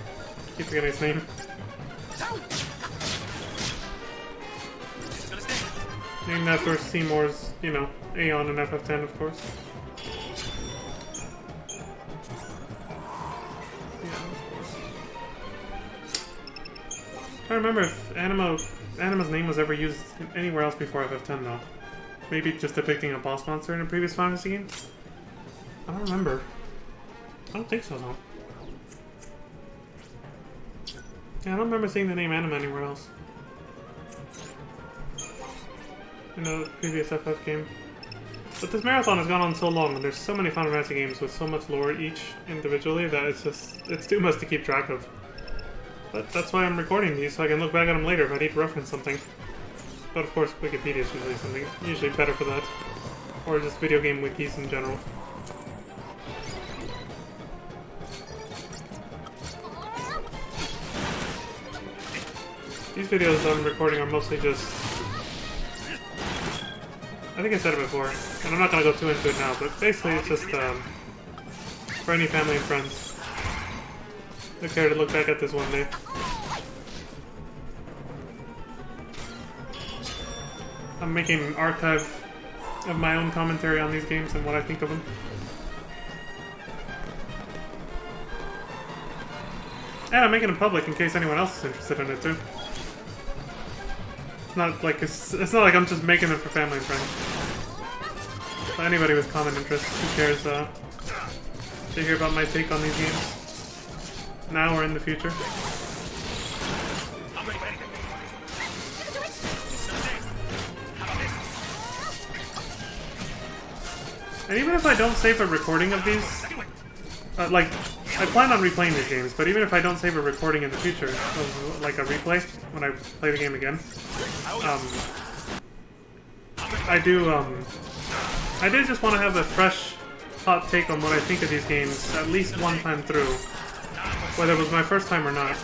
Keep forgetting his name. Named after Seymour's, you know, Aeon and FF10, of course. I don't remember if Anima's name was ever used anywhere else before FF10 though. Maybe just depicting a boss monster in a previous Final Fantasy game? I don't remember. I don't think so though. Yeah, I don't remember seeing the name Anima anywhere else. In a previous FF game. But this marathon has gone on so long and there's so many Final Fantasy games with so much lore each individually that it's too much to keep track of. But that's why I'm recording these, so I can look back at them later if I need to reference something. But of course, Wikipedia is usually better for that. Or just video game wikis in general. These videos I'm recording are mostly just... I think I said it before, and I'm not going to go too into it now, but basically it's just for any family and friends who care to look back at this one day. I'm making an archive of my own commentary on these games and what I think of them. And I'm making it public in case anyone else is interested in it too. It's not like not like I'm just making it for family and friends. But anybody with common interest who cares to hear about my take on these games. Now or in the future. And even if I don't save a recording of these, like, I plan on replaying these games, but even if I don't save a recording in the future, of, like a replay, when I play the game again, I did just want to have a fresh, hot take on what I think of these games at least one time through. Whether it was my first time or not,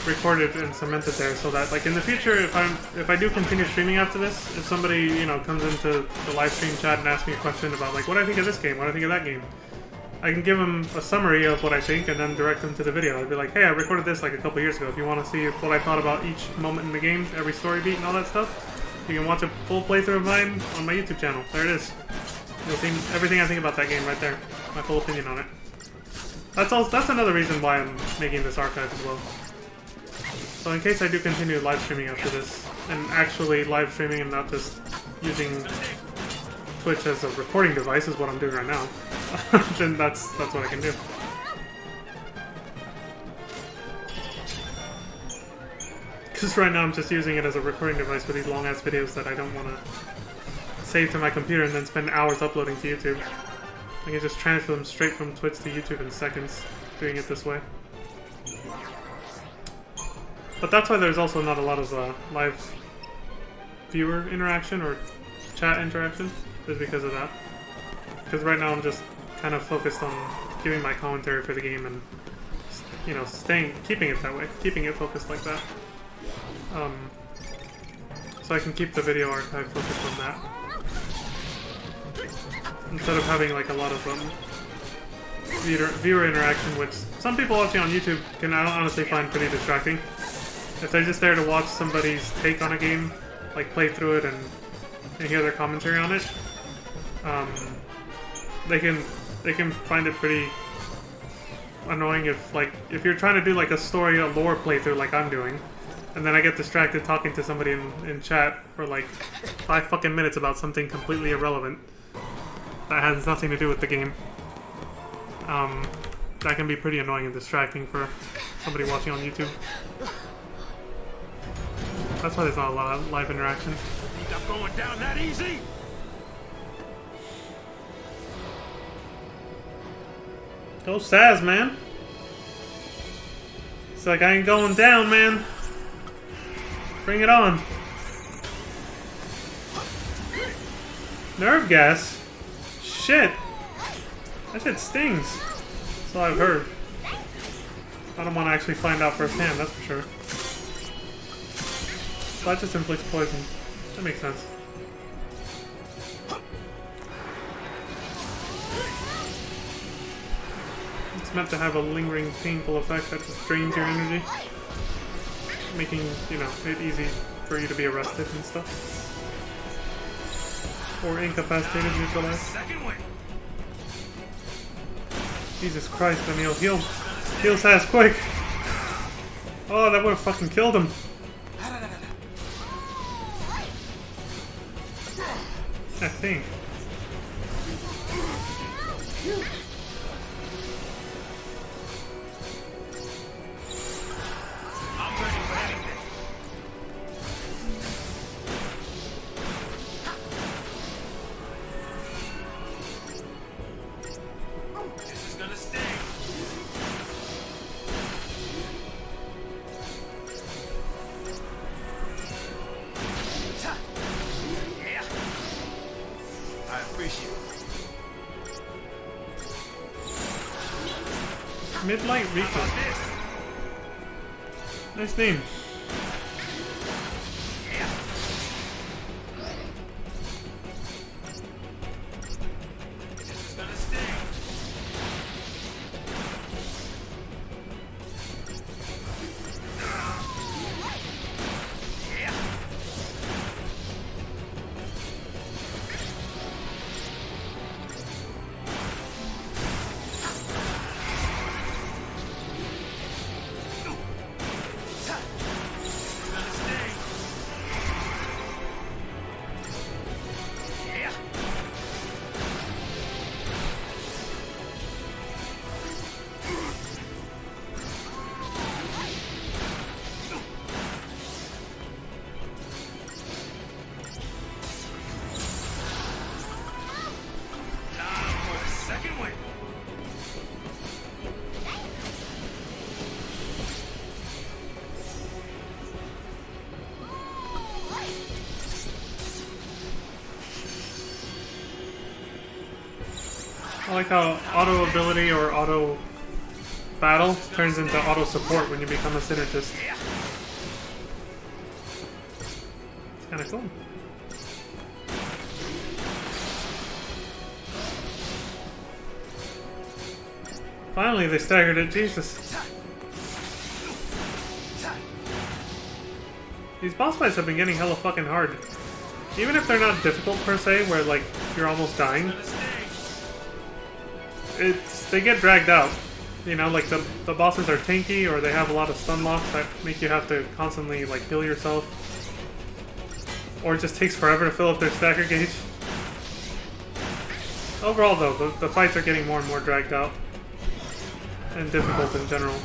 recorded and cemented there, so that like in the future, if I do continue streaming after this, if somebody comes into the live stream chat and asks me a question about like what I think of this game, what I think of that game, I can give them a summary of what I think and then direct them to the video. I'd be like, hey, I recorded this like a couple years ago. If you want to see what I thought about each moment in the game, every story beat and all that stuff, you can watch a full playthrough of mine on my YouTube channel. There it is. You'll see everything I think about that game right there. My full opinion on it. That's another reason why I'm making this archive as well. So in case I do continue live streaming after this, and actually live streaming and not just using Twitch as a recording device is what I'm doing right now, then that's what I can do. Because right now I'm just using it as a recording device for these long-ass videos that I don't want to save to my computer and then spend hours uploading to YouTube. I can just transfer them straight from Twitch to YouTube in seconds, doing it this way. But that's why there's also not a lot of live viewer interaction or chat interaction, is because of that. Because right now I'm just kind of focused on giving my commentary for the game and, keeping it that way, keeping it focused like that. So I can keep the video archive focused on that. Instead of having like a lot of viewer interaction, which some people watching on YouTube can honestly find pretty distracting. If they're just there to watch somebody's take on a game, like play through it and hear their commentary on it, they can find it pretty annoying if you're trying to do like a lore playthrough like I'm doing, and then I get distracted talking to somebody in chat for like 5 fucking minutes about something completely irrelevant that has nothing to do with the game. That can be pretty annoying and distracting for somebody watching on YouTube. That's why there's not a lot of live interaction. Think I'm going down that easy? Go Saz, man. It's like I ain't going down, man. Bring it on. Nerve gas. Shit. That shit stings. So I've heard. I don't want to actually find out firsthand, that's for sure. That just inflicts poison. That makes sense. It's meant to have a lingering, painful effect that just drains your energy. Making, you know, it easy for you to be arrested and stuff. Or incapacitated, neutralized. Second wing. Jesus Christ, Emil, heal his ass quick! Oh, that would have fucking killed him. I think. I'm ready for anything. This is gonna sting. Yeah. I appreciate it. Midlight How Rico. about this? Nice name. Yeah. This is gonna sting. Yeah. Gonna sting. Yeah. Time for the second wing. I like how auto ability or auto battle turns into auto support when you become a synergist. Yeah. It's kinda cool. Finally, they staggered it. Jesus. These boss fights have been getting hella fucking hard. Even if they're not difficult per se, where like you're almost dying, Gonna sting. they get dragged out. You know, like the bosses are tanky or they have a lot of stun locks that make you have to constantly like heal yourself. Or it just takes forever to fill up their stacker gauge. Overall though, the fights are getting more and more dragged out. And difficult in general.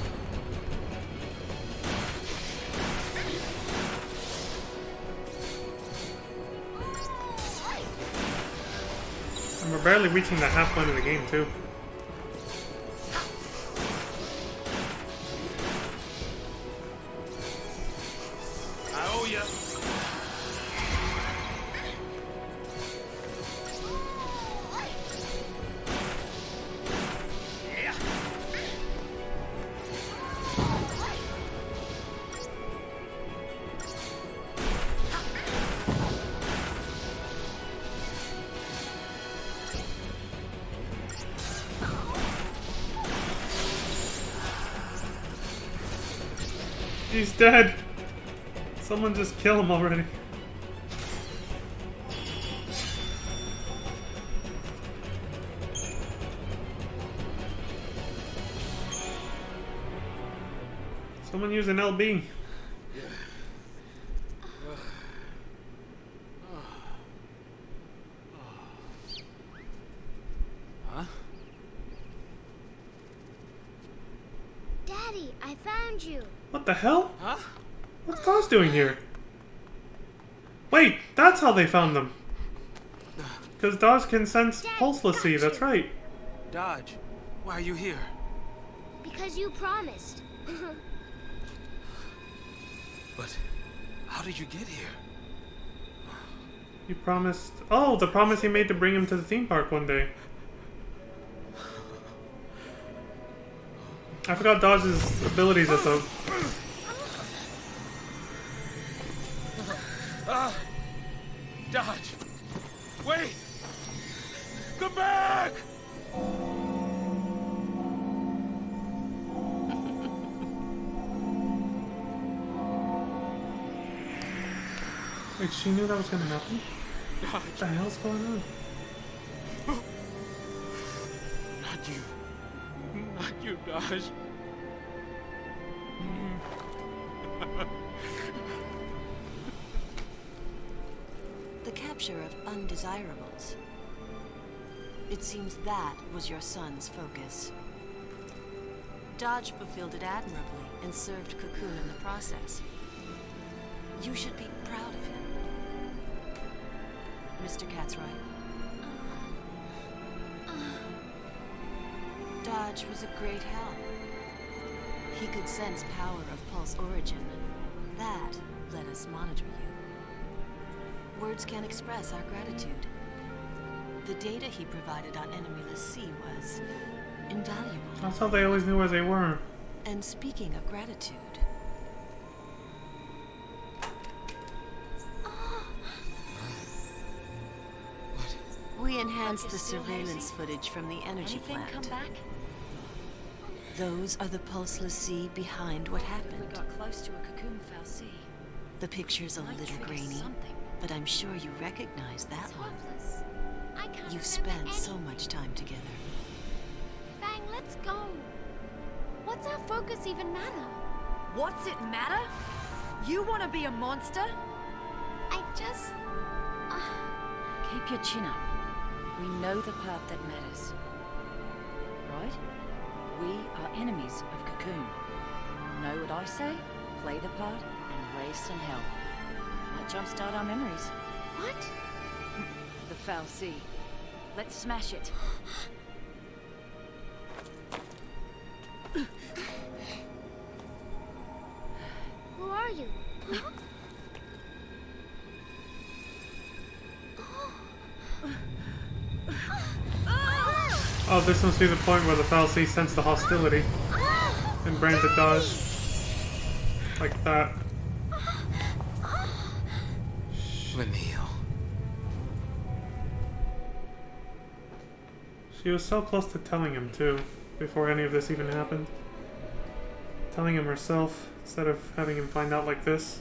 And we're barely reaching the half point of the game too. I owe ya. Yeah. He's dead! Someone just kill him already. Someone use an LB. Huh? Daddy, I found you. What the hell? Huh? What's Dawes doing here? Wait, that's how they found them. Because Dawes can sense pulselessly, that's right. Dodge, why are you here? Because you promised. But how did you get here? He promised... Oh, the promise he made to bring him to the theme park one day. I forgot Dodge's abilities are so. Dodge! Wait! Come back! Wait, she knew that was gonna happen? What the hell's going on? Not you. Not you, Dodge. The capture of undesirables. It seems that was your son's focus. Dodge fulfilled it admirably and served Cocoon in the process. You should be proud of him. Mr. Catsroy. Dodge was a great help. He could sense power of Pulse origin. That let us monitor you. Words can't express our gratitude. The data he provided on Enemyless Sea was invaluable. I thought they always knew where they were. And speaking of gratitude, we enhanced the surveillance footage from the energy plant. Come back? Those are the Pulseless Sea behind what happened. Got close to a Cocoon fal'Cie. The picture's a little grainy, but I'm sure you recognize that one. Hopeless. I can't You've remember spent so any. much time together. Fang, let's go. What's our focus even matter? What's it matter? You want to be a monster? I just... Keep your chin up. We know the part that matters. Right? We are enemies of Cocoon. Know what I say? Play the part and raise some hell. Might jumpstart our memories. What? The fal'Cie. Let's smash it. Who are you? Huh? Oh, this must be the point where the fal'Cie sensed the hostility and branded Dodge. Like that. Lenil. She was so close to telling him, too, before any of this even happened. Telling him herself, instead of having him find out like this.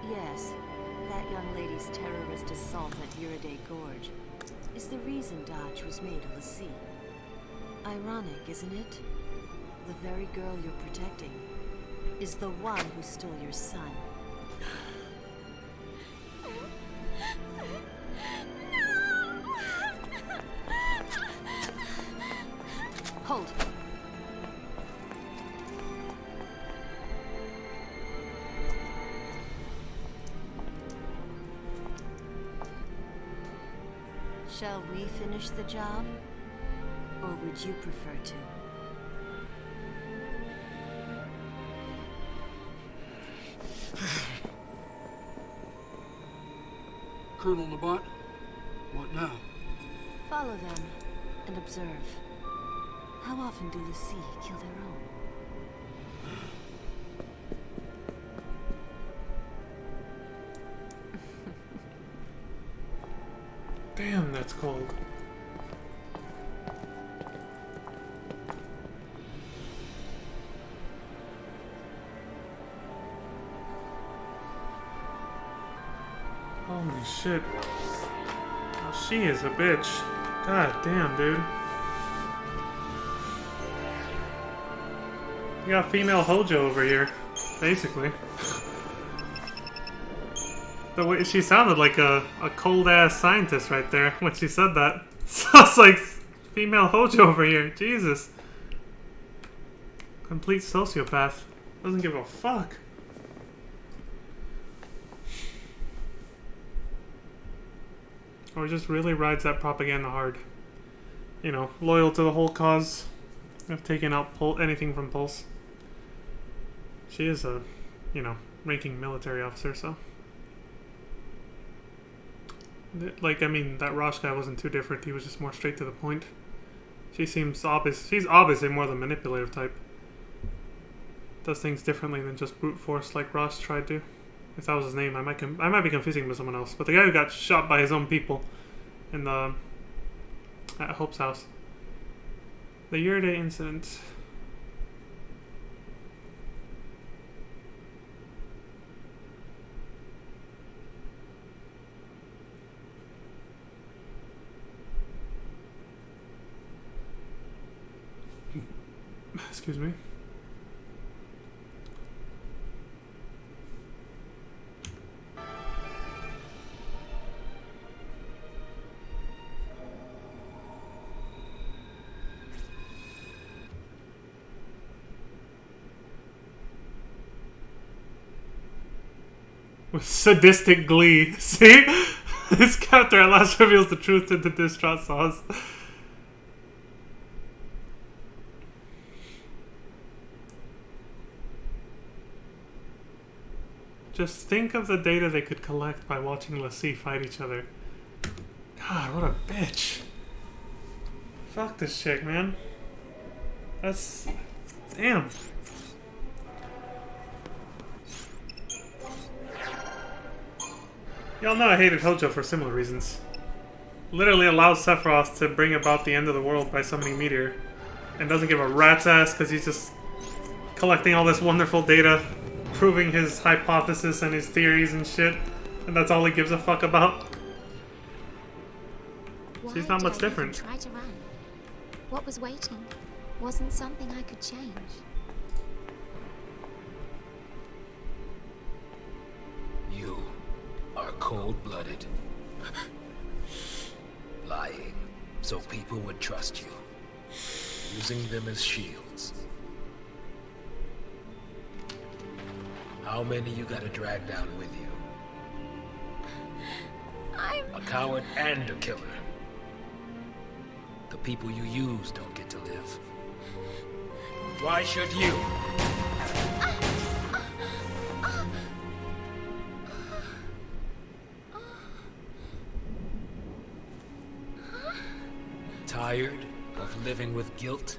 Yes, that young lady's terrorist assault at Uriday Gorge is the reason Dodge was made of the sea. Ironic, isn't it? The very girl you're protecting is the one who stole your son. Hold. Shall we finish the job? Or would you prefer to? Colonel Labat, what now? Follow them and observe. How often do l'Cie kill their own? Damn, that's cold. Holy shit. Oh, she is a bitch. God damn, dude. You got female Hojo over here, basically. The way she sounded like a cold-ass scientist right there when she said that. So it's like, female Hojo over here. Jesus. Complete sociopath. Doesn't give a fuck. Or just really rides that propaganda hard. You know, loyal to the whole cause. I've taken out anything from Pulse. She is a, you know, ranking military officer, so. Like, I mean, that Rosh guy wasn't too different. He was just more straight to the point. She seems she's obviously more the manipulative type. Does things differently than just brute force like Rosh tried to. If that was his name, I might be confusing him with someone else. But the guy who got shot by his own people in the at Hope's house. The Yurde incident. Excuse me. With sadistic glee. See? This character at last reveals the truth to the distraught Saz. Just think of the data they could collect by watching l'Cie fight each other. God, what a bitch. Fuck this chick, man. That's... Damn. Y'all know I hated Hojo for similar reasons. Literally allows Sephiroth to bring about the end of the world by summoning Meteor. And doesn't give a rat's ass because he's just collecting all this wonderful data, proving his hypothesis and his theories and shit. And that's all he gives a fuck about. She's not much different. Try to run. What was waiting wasn't something I could change. You are cold-blooded. Lying so people would trust you. Using them as shields. How many you gotta drag down with you? I'm a coward and a killer. The people you use don't get to live. Why should you? Tired of living with guilt?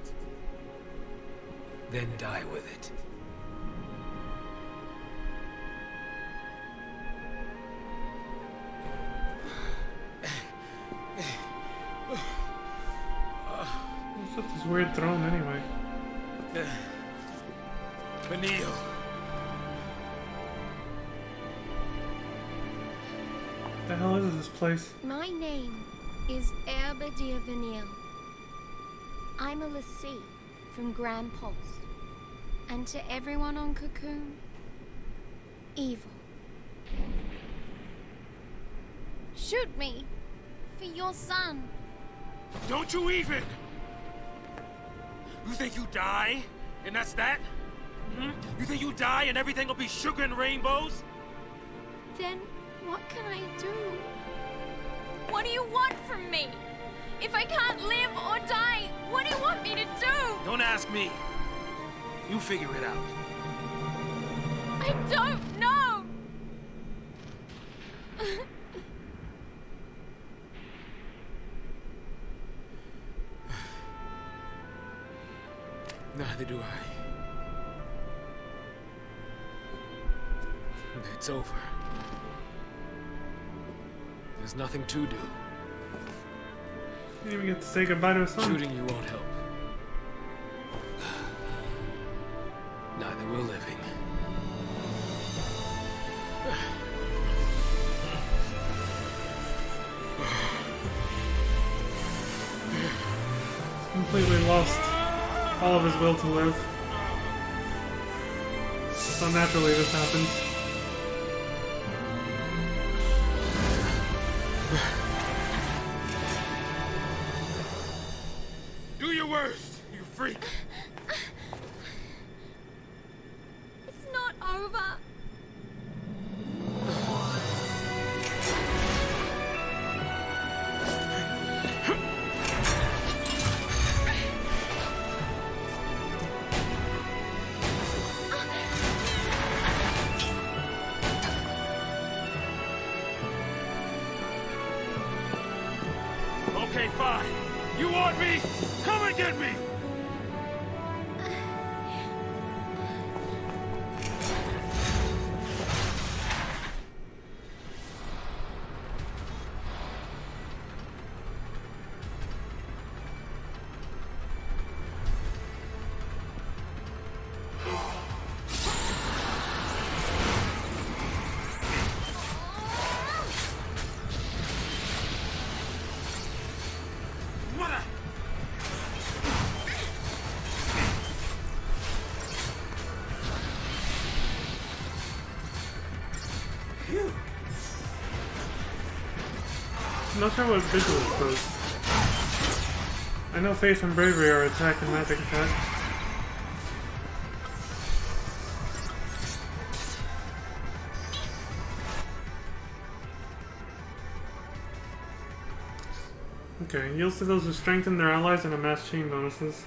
Then die with it. What's this weird throne anyway? Vanille. The hell is this place? My name is Herbadia Vanille. I'm a l'Cie from Grand Pulse. And to everyone on Cocoon, evil. Shoot me for your son. Don't you even! You think you die, and that's that? Hmm? You think you die and everything will be sugar and rainbows? Then what can I do? What do you want from me? If I can't live or die, what do you want me to do? Don't ask me. You figure it out. I don't know! Neither do I. It's over. There's nothing to do. Didn't even get to say goodbye to his son. Shooting you won't help. Neither will living. Completely lost all of his will to live. So naturally this happened. Do your worst, you freak! It's not over. Okay, fine. You want me? Come and get me! I'm not sure what visual is supposed. I know Faith and Bravery are attack and magic attack. Okay, yields to those who strengthen their allies and amass chain bonuses.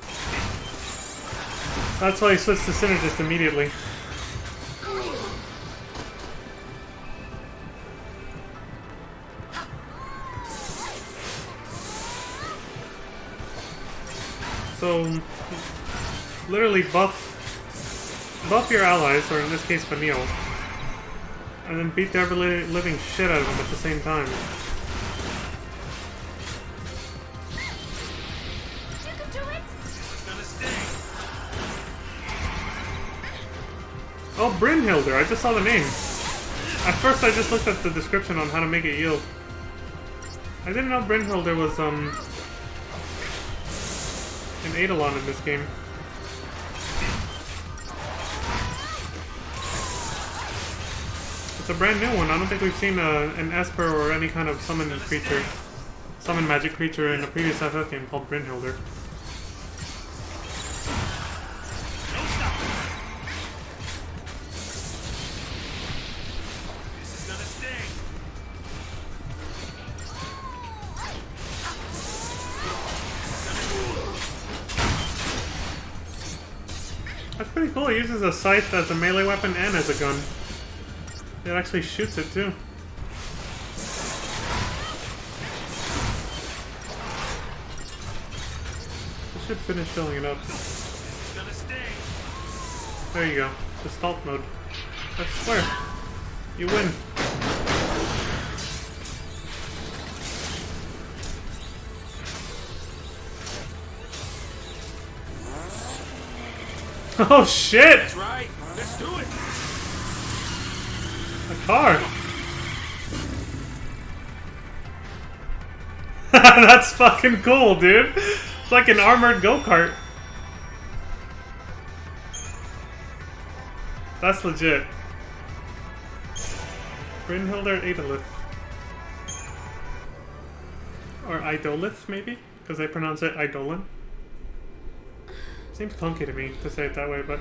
That's why he switched to Synergist immediately. So, literally buff your allies, or in this case Vanille, and then beat the ever-living shit out of them at the same time. You can do it! Oh, Brynhilder, I just saw the name. At first I just looked at the description on how to make it yield. I didn't know Brynhilder was, an Eidolon in this game. It's a brand new one. I don't think we've seen an Esper or any kind of summon creature, summon magic creature in a previous FF game called Brynhilder. That's pretty cool. It uses a scythe as a melee weapon and as a gun. It actually shoots it too. I should finish filling it up. There you go. The stealth mode. I swear. You win. Oh shit! That's right. Let's do it. A car. That's fucking cool, dude. It's like an armored go-kart. That's legit. Brynhilder Eidolith. Or Eidolith, maybe? Because they pronounce it Eidolon. Seems clunky to me to say it that way, but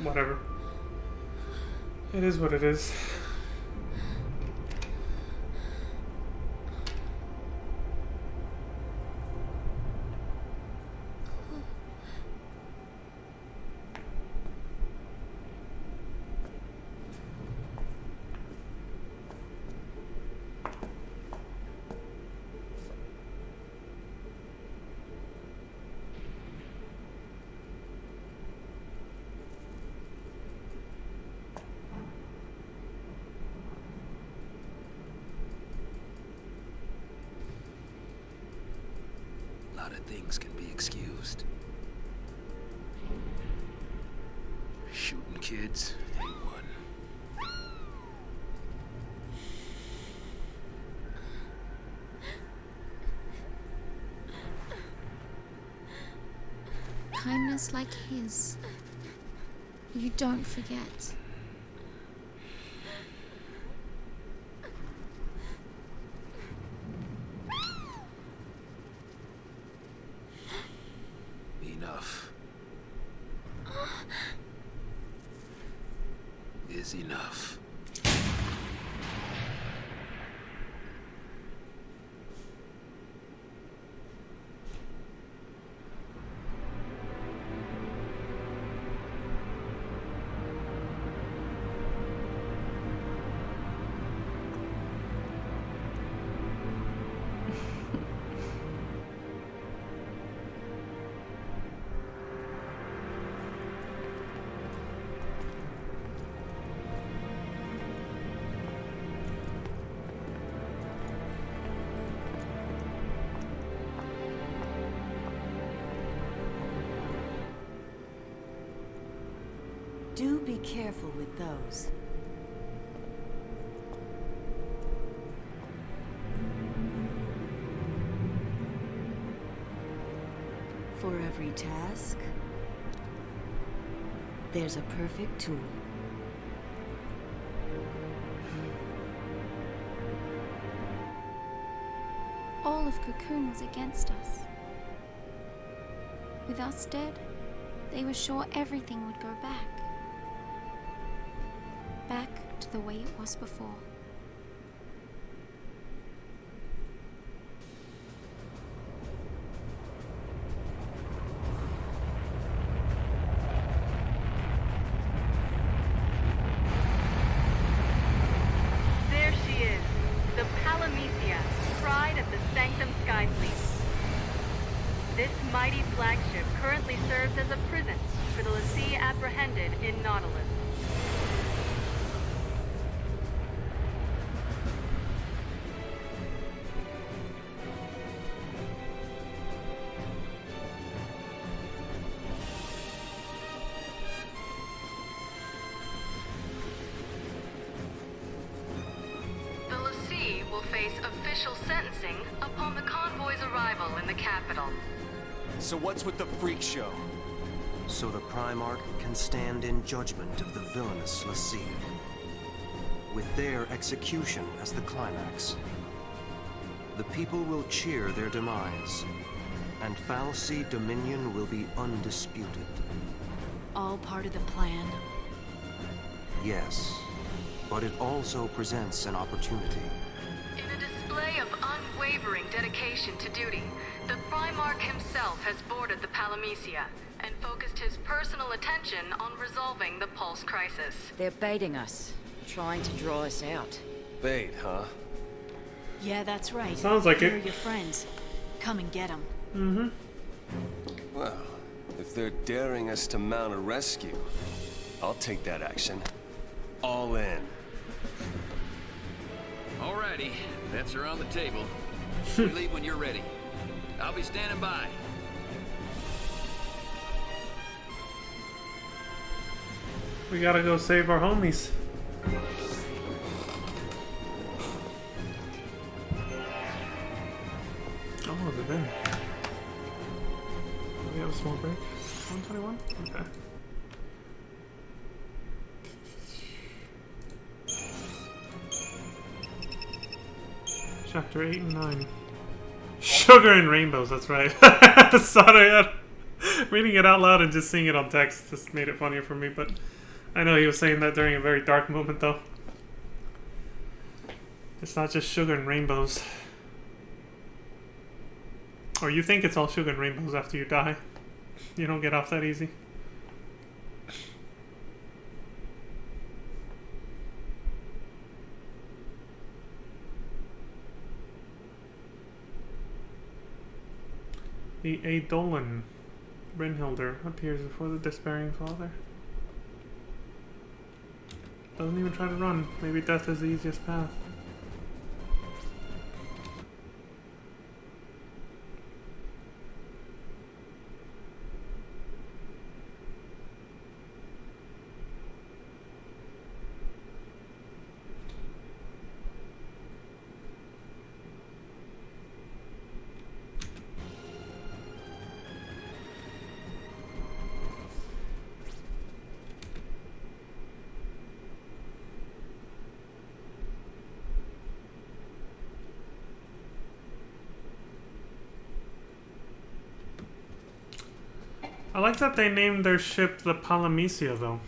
whatever. It is what it is. Things can be excused. Shooting kids ain't one. Kindness like his, you don't forget. Enough is enough. Do be careful with those. For every task, there's a perfect tool. All of Cocoon was against us. With us dead, they were sure everything would go back. Back to the way it was before. There she is, the Palamisia, pride of the Sanctum Sky Fleet. This mighty flagship currently serves as a prison for the L'Cie apprehended in Nautilus. The L'Cie will face official sentencing upon the convoy's arrival in the capital. So what's with the freak show? So the Primarch can stand in judgment of the villainous L'Cie, with their execution as the climax. The people will cheer their demise, and fal'Cie dominion will be undisputed. All part of the plan? Yes, but it also presents an opportunity. In a display of unwavering dedication to duty, the Primarch himself has boarded the Palamisia and focused his personal attention on resolving the Pulse crisis. They're baiting us, trying to draw us out. Bait, huh? Yeah, that's right. Sounds like They're it. your friends. Come and get them. Mm-hmm. Well, if they're daring us to mount a rescue, I'll take that action. All in. Alrighty, bets are on the table. You leave when you're ready. I'll be standing by. We gotta go save our homies. Oh, has it been? Do we have a small break? 121? Okay. Chapter 8 and 9. Sugar and rainbows, that's right. Sorry, reading it out loud and just seeing it on text just made it funnier for me, but I know he was saying that during a very dark moment, though. It's not just sugar and rainbows. Or you think it's all sugar and rainbows after you die. You don't get off that easy. The Eidolon Brynhildr appears before the despairing father. Doesn't even try to run. Maybe death is the easiest path. I like that they named their ship the Palamisia, though.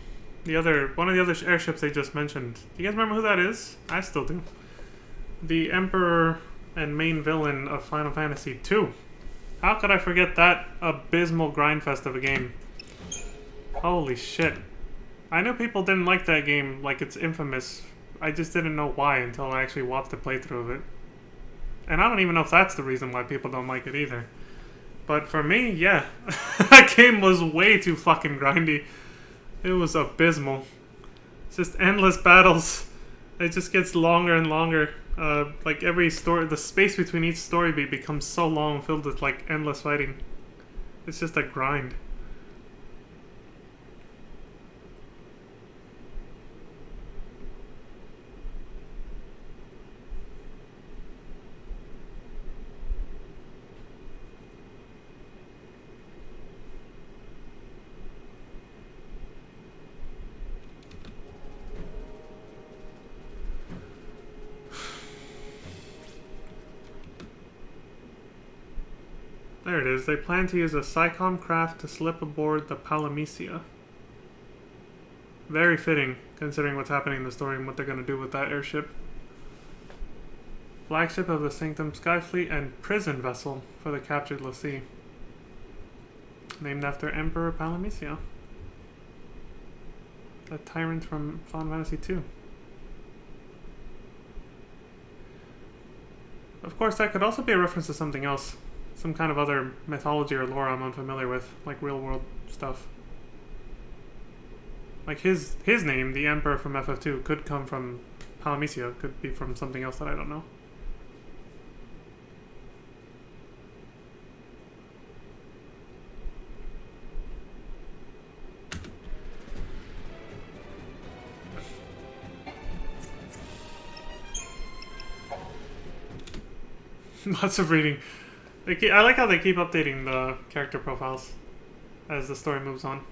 One of the other airships they just mentioned. Do you guys remember who that is? I still do. The Emperor and main villain of Final Fantasy II. How could I forget that abysmal grindfest of a game? Holy shit. I know people didn't like that game like it's infamous. I just didn't know why until I actually watched a playthrough of it. And I don't even know if that's the reason why people don't like it either. But for me, yeah. That game was way too fucking grindy. It was abysmal. It's just endless battles. It just gets longer and longer. Like every story, the space between each story beat becomes so long, filled with like endless fighting. It's just a grind. There it is. They plan to use a Psycom craft to slip aboard the Palamecia. Very fitting, considering what's happening in the story and what they're going to do with that airship. Flagship of the Sanctum Skyfleet and prison vessel for the captured l'Cie. Named after Emperor Palamecia. The tyrant from Final Fantasy II. Of course, that could also be a reference to something else. Some kind of other mythology or lore I'm unfamiliar with, like real world stuff. Like his name, the Emperor from FF2, could come from Palamecia, could be from something else that I don't know. Lots of reading. I like how they keep updating the character profiles as the story moves on.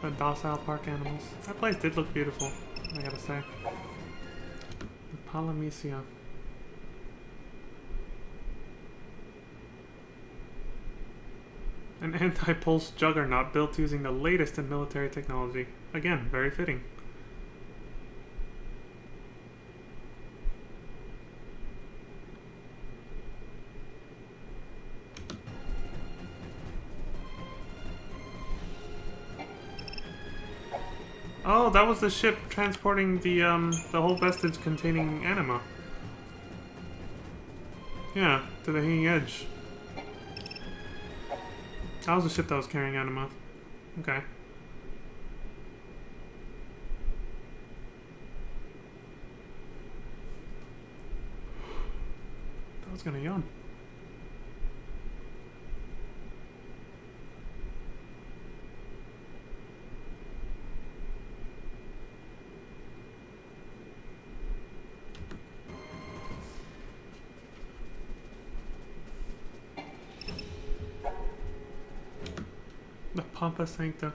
The docile park animals. That place did look beautiful, I gotta say. The Palamecia. An anti-pulse juggernaut built using the latest in military technology. Again, very fitting. Oh, that was the ship transporting the whole vestige containing anima. Yeah, to the Hanging Edge. That was the ship that was carrying anima. Okay. I was gonna yawn. The Pampa Sancta.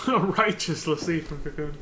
A righteous Lassie from Cocoon.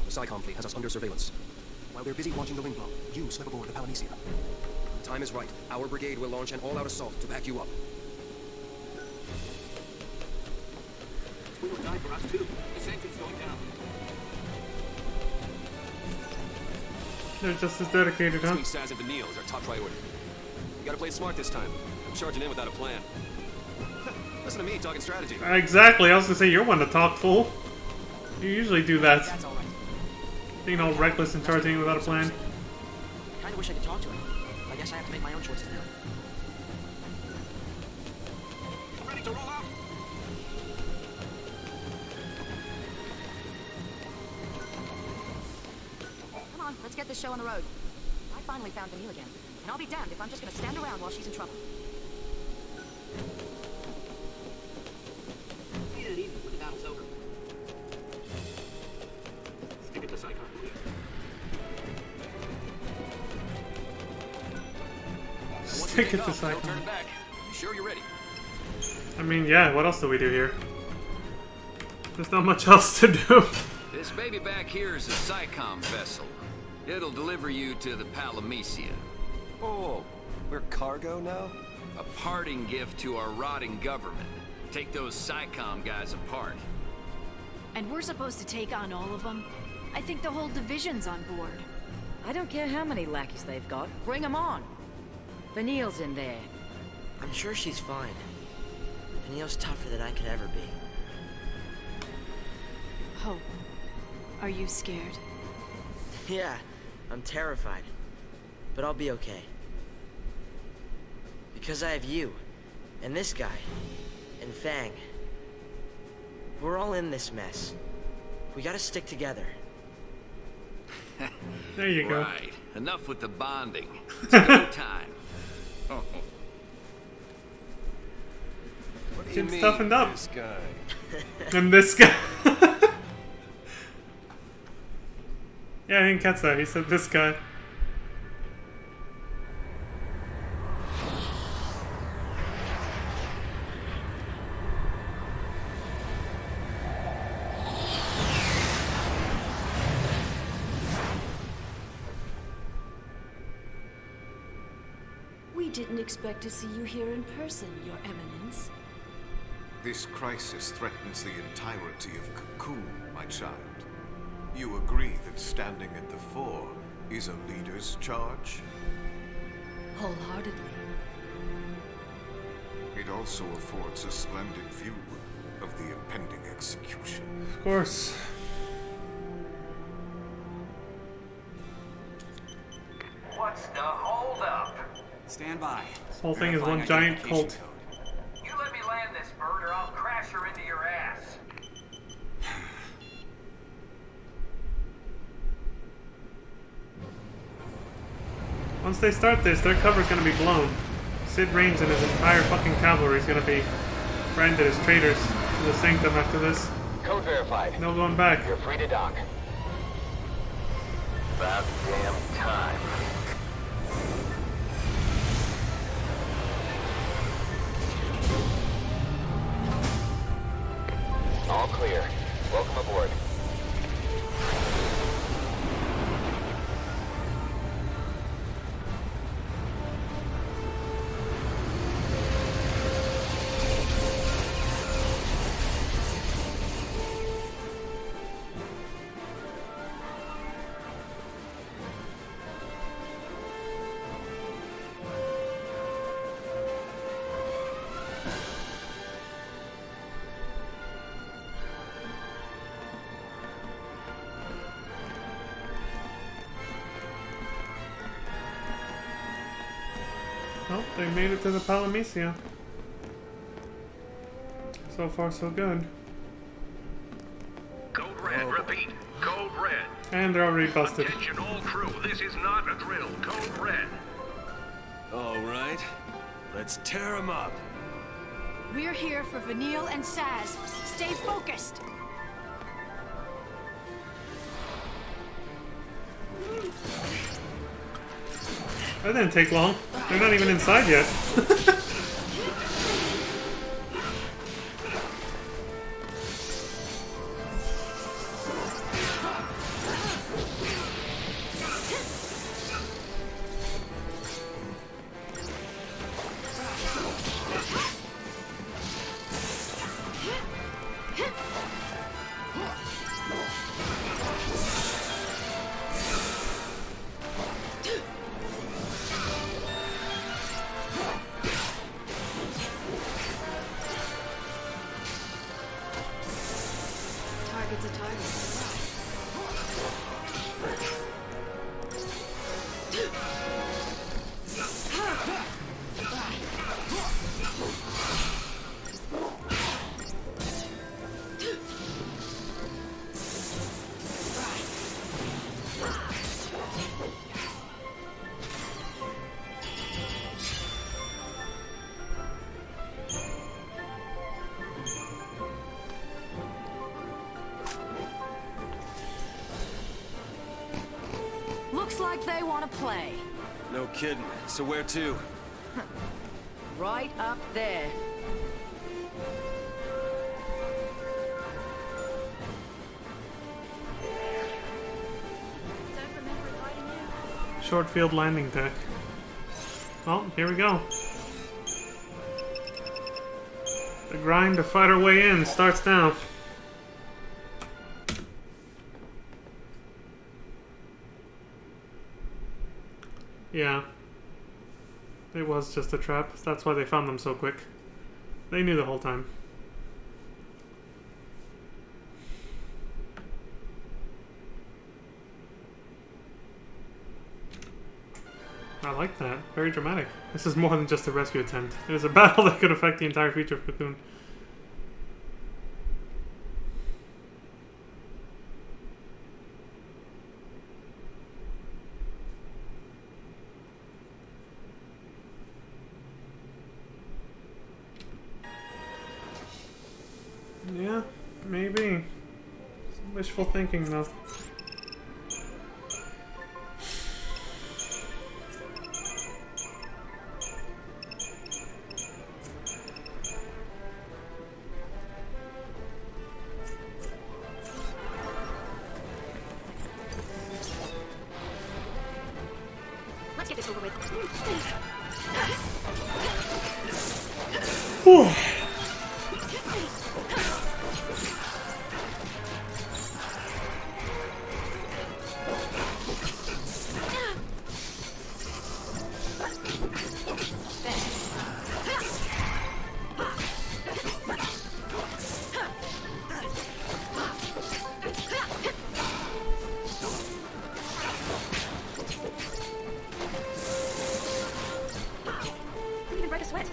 The Psycom fleet has us under surveillance. While they're busy launching the wing blow, you slip aboard the Palamisia. When the time is right, our brigade will launch an all-out assault to back you up. We will die for us too. The sanctum's going down. They're just as dedicated, huh? Between Saz and Vanille is our top priority. You gotta play it smart this time. I'm charging in without a plan. Listen to me talking strategy. Exactly, I was gonna say you're one to talk, fool. You usually do that. That's all right. Being all reckless and charging in without a plan. Kinda wish I could talk to him. I guess I have to make my own choices now. Ready to roll out? Come on, let's get this show on the road. I finally found Vanille again, and I'll be damned if I'm just gonna stand around while she's in trouble. See you in the evening when the battle's over. Stick it to Psycho. Stick it to Don't turn Psycom. it back. You sure you're ready? I mean, yeah, what else do we do here? There's not much else to do. This baby back here is a Psycom vessel. It'll deliver you to the Palamisia. Oh, we're cargo now? A parting gift to our rotting government. Take those Psycom guys apart. And we're supposed to take on all of them? I think the whole division's on board. I don't care how many lackeys they've got. Bring them on. Vanille's in there. I'm sure she's fine. Vanille's tougher than I could ever be. Hope, are you scared? Yeah, I'm terrified. But I'll be okay. Because I have you, and this guy, and Fang. We're all in this mess. We gotta stick together. There you go. Right. Enough with the bonding. It's go time. Oh. What do you Kid's mean, toughened up. this guy? And this guy. Yeah, I didn't catch that. He said this guy. We didn't expect to see you here in person, Your Eminence. This crisis threatens the entirety of Cocoon, my child. You agree that standing at the fore is a leader's charge? Wholeheartedly. It also affords a splendid view of the impending execution. Of course. What's the holdup? Stand by. This whole thing is one giant cult. You let me land this bird or I'll crash her into your ass. Once they start this, their cover's gonna be blown. Sid Raines and his entire fucking cavalry is gonna be branded as traitors to the Sanctum after this. Code verified. No going back. You're free to dock. About damn time. All clear. Welcome aboard. Oh, they made it to the Palamisia. So far, so good. Code red, repeat. Code red. And they're already busted. Attention all crew, this is not a drill. Code red. All right. Let's tear them up. We're here for Vanille and Saz. Stay focused. That didn't take long. They're not even inside yet. Target's a target. Looks like they want to play. No kidding. So where to? Right up there. Short field landing deck. Well, here we go. The grind to fight our way in starts now. Yeah. It was just a trap. That's why they found them so quick. They knew the whole time. I like that. Very dramatic. This is more than just a rescue attempt. It is a battle that could affect the entire future of Cocoon. Yeah, maybe. Some wishful thinking, though. Let's get this over with. Whew. Couldn't even break a sweat.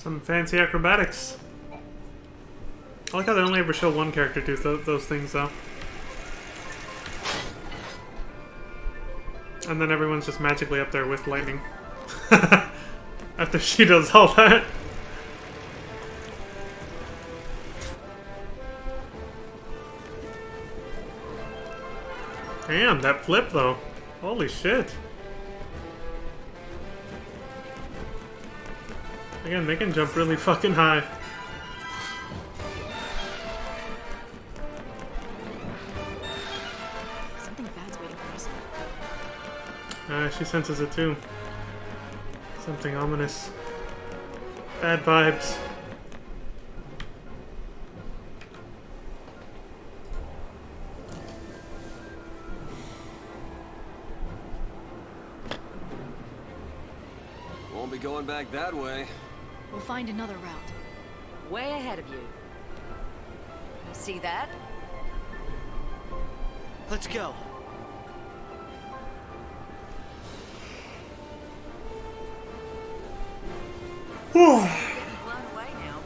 Some fancy acrobatics. I like how they only ever show one character do those things, though. And then everyone's just magically up there with lightning. After she does all that. Damn, that flip, though. Holy shit. Again, they can jump really fucking high. Something bad's waiting for us. She senses it too. Something ominous. Bad vibes. Won't be going back that way. We'll find another route. Way ahead of you. See that? Let's go. Blown away now.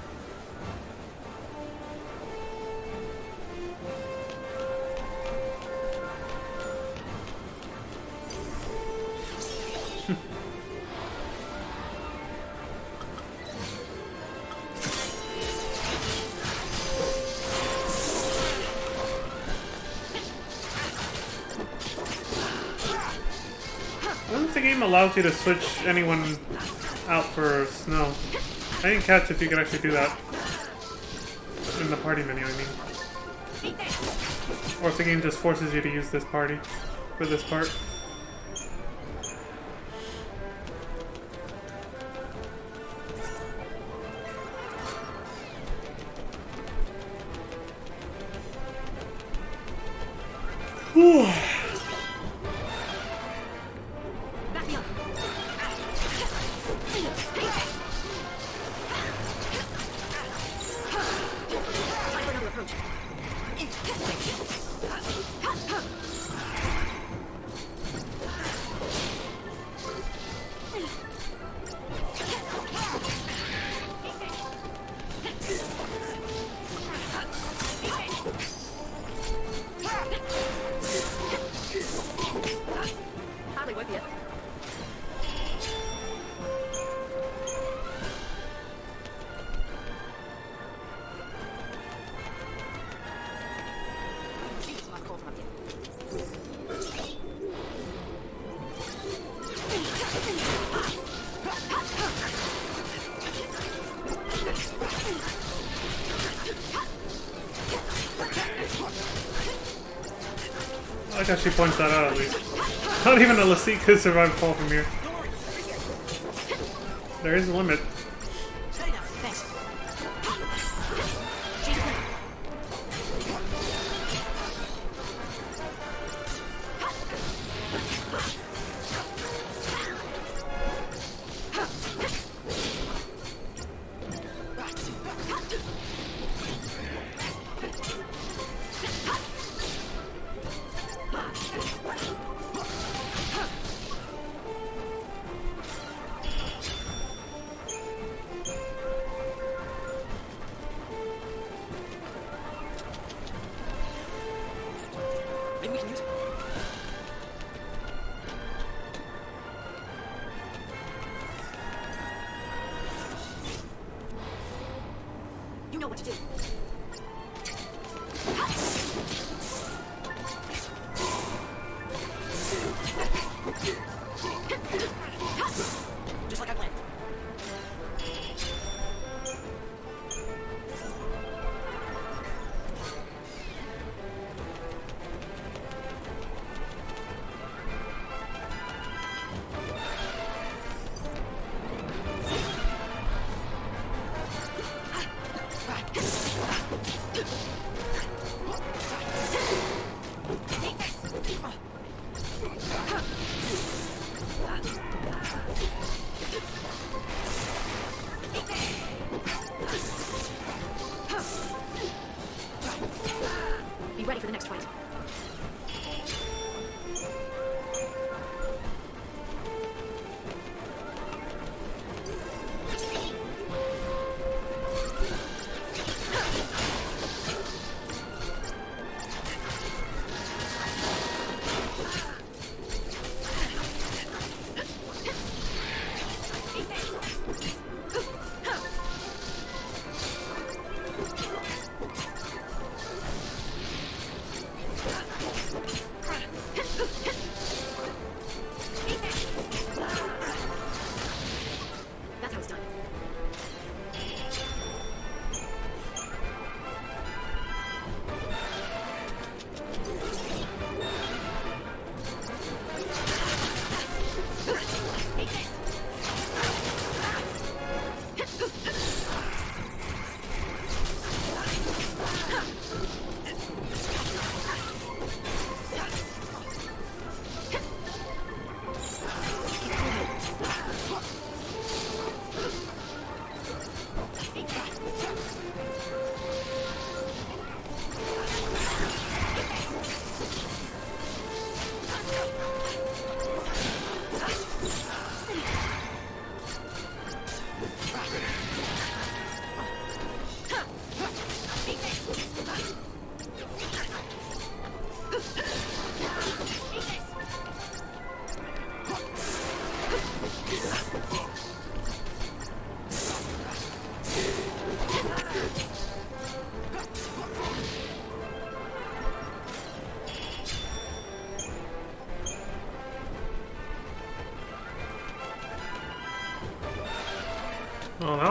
I don't think the game allows you to switch anyone out for snow. I didn't catch if you could actually do that. In the party menu, I mean. Or if the game just forces you to use this party for this part. Whew. Hardly with you. I like how she points that out at least. Not even a Lassie could survive a fall from here. There is a limit. Maybe we can use it. You know what to do. Just like I planned. Be ready for the next fight.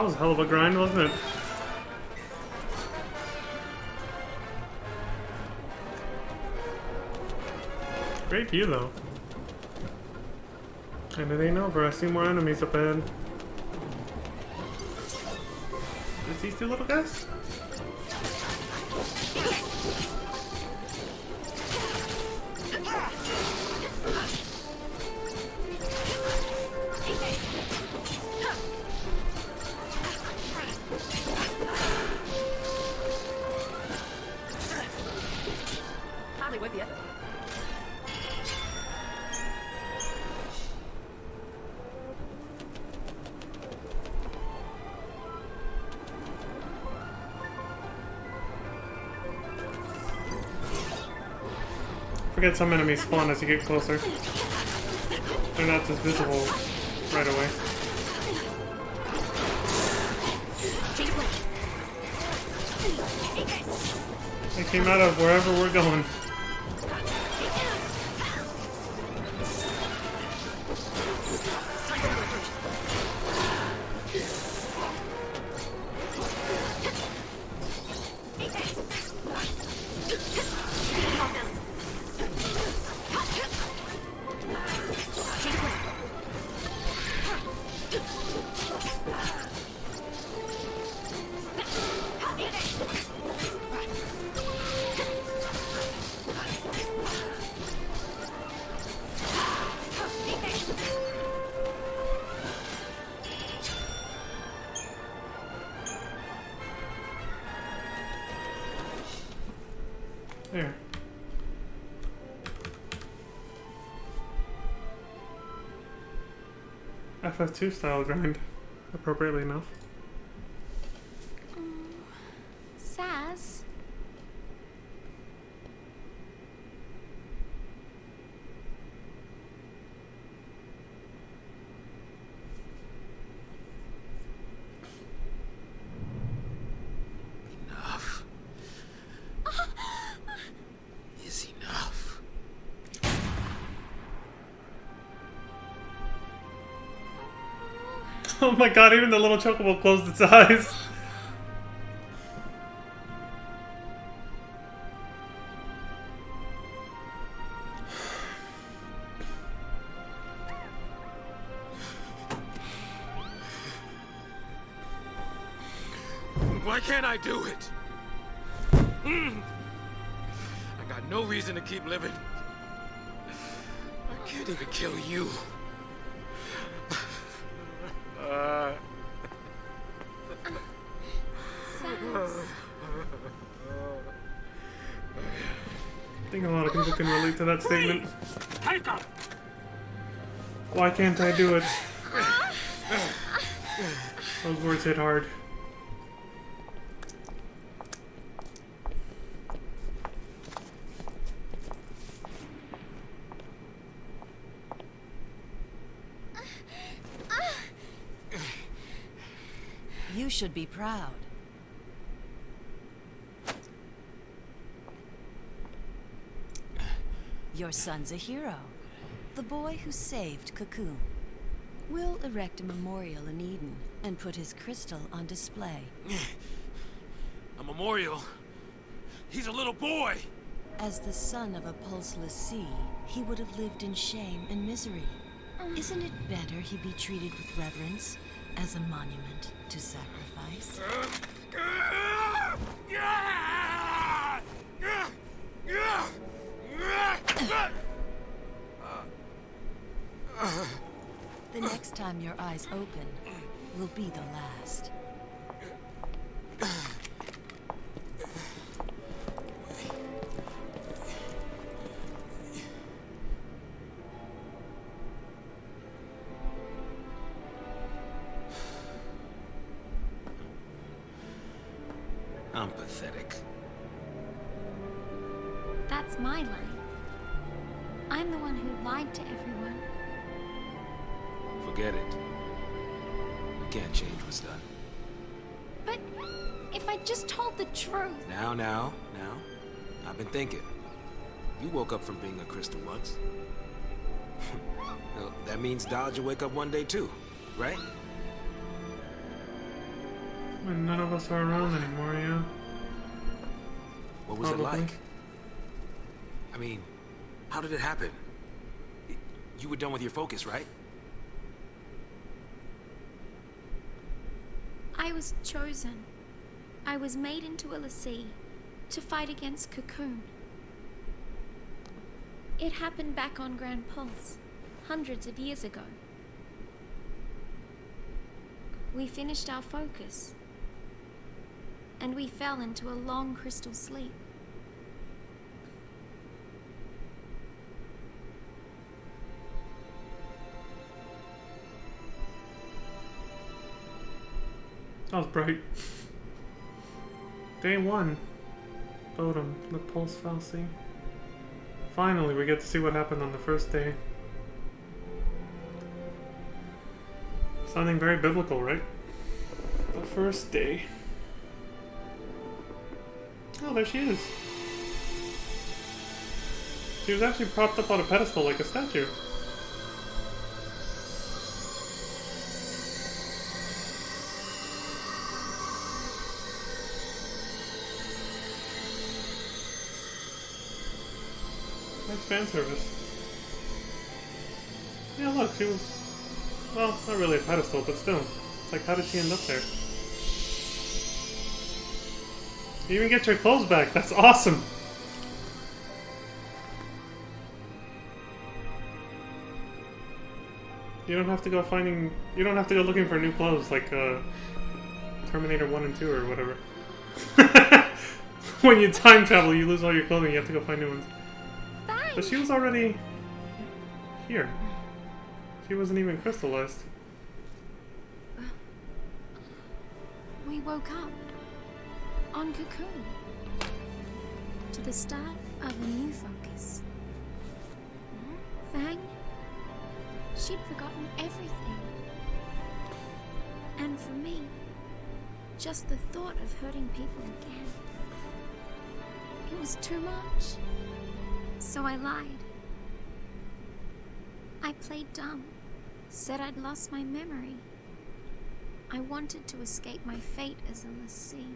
was a hell of a grind, wasn't it? Great view, though. And it ain't over. I see more enemies up ahead. Is these two little guys? Hardly worth the effort. Forget some enemies spawn as you get closer. They're not just visible right away. They came out of wherever we're going. There. FF2 style grind, appropriately enough. Saz? Enough. Is enough. Oh my god, even the little chocobo closed its eyes. Why can't I do it? I got no reason to keep living. I can't even kill you. I think a lot of people can relate to that statement. Take her! Why can't I do it? Those words hit hard. You should be proud. Your son's a hero. The boy who saved Cocoon. We'll erect a memorial in Eden and put his crystal on display. A memorial? He's a little boy! As the son of a pulseless sea, he would have lived in shame and misery. Isn't it better he be treated with reverence as a monument to sacrifice? The next time your eyes open will be the last. I'm pathetic. That's my line. I'm the one who lied to everyone. Forget it. We can't change what's done. But if I just told the truth... Now. I've been thinking. You woke up from being a crystal once. Well, that means Dodge will wake up one day too, right? And none of us are around anymore, yeah. What was it Probably. like? I mean, how did it happen? You were done with your focus, right? I was chosen. I was made into a l'Cie to fight against Cocoon. It happened back on Grand Pulse, hundreds of years ago. We finished our focus, and we fell into a long crystal sleep. That was bright. Day 1. Bodum, the Pulse Fal'Cie. Finally, we get to see what happened on the first day. Sounding very biblical, right? The first day. Oh, there she is. She was actually propped up on a pedestal like a statue. Nice fan service. Yeah, look, she was... Well, not really a pedestal, but still. It's like, how did she end up there? You even get your clothes back. That's awesome! You don't have to go finding... You don't have to go looking for new clothes like, Terminator 1 and 2 or whatever. When you time travel, you lose all your clothing, you have to go find new ones. But she was already... here. She wasn't even crystallized. We woke up on Cocoon to the start of a new focus. Fang, she'd forgotten everything. And for me, just the thought of hurting people again. It was too much. So I lied. I played dumb. Said I'd lost my memory. I wanted to escape my fate as a l'Cie.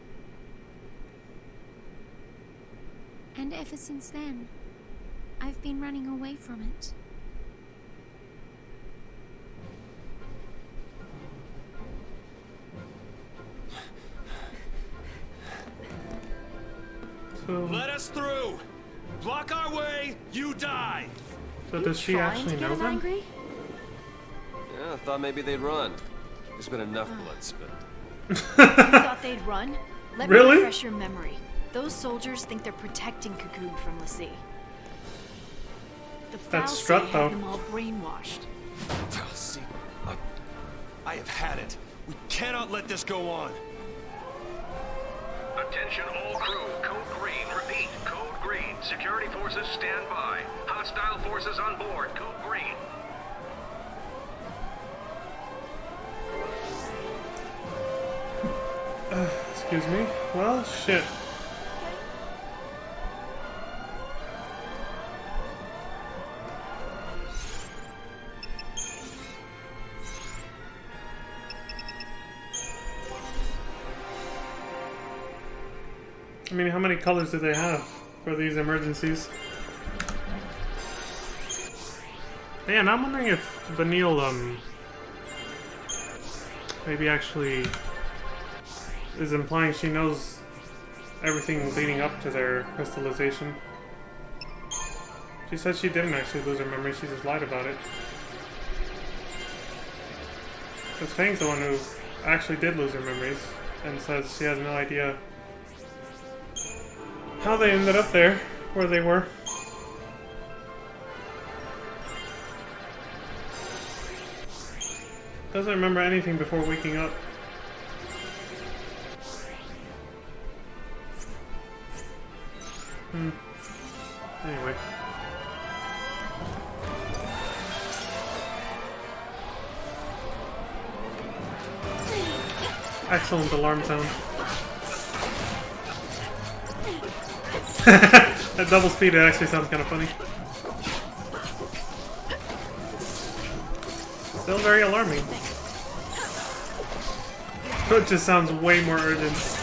And ever since then, I've been running away from it. So... Let us through! Block our way, you die! So does she actually know them? Yeah, I thought maybe they'd run. There's been enough blood spilled. You thought they'd run? Let me Really? refresh your memory. Those soldiers think they're protecting Cocoon from l'Cie. The That's Fal'Cie Strut, had though. them all brainwashed. See, I have had it. We cannot let this go on. Attention all crew, code green, repeat, code green. Security forces stand by. Hostile forces on board, code green. Excuse me. Well, shit. I mean, how many colors do they have for these emergencies? Yeah, and I'm wondering if Vanille, maybe actually is implying she knows everything leading up to their crystallization. She said she didn't actually lose her memory, she just lied about it. Because Fang's the one who actually did lose her memories, and says she has no idea how they ended up there, where they were. Doesn't remember anything before waking up. Anyway. Excellent alarm sound. At double speed, it actually sounds kind of funny. Still very alarming. It just sounds way more urgent.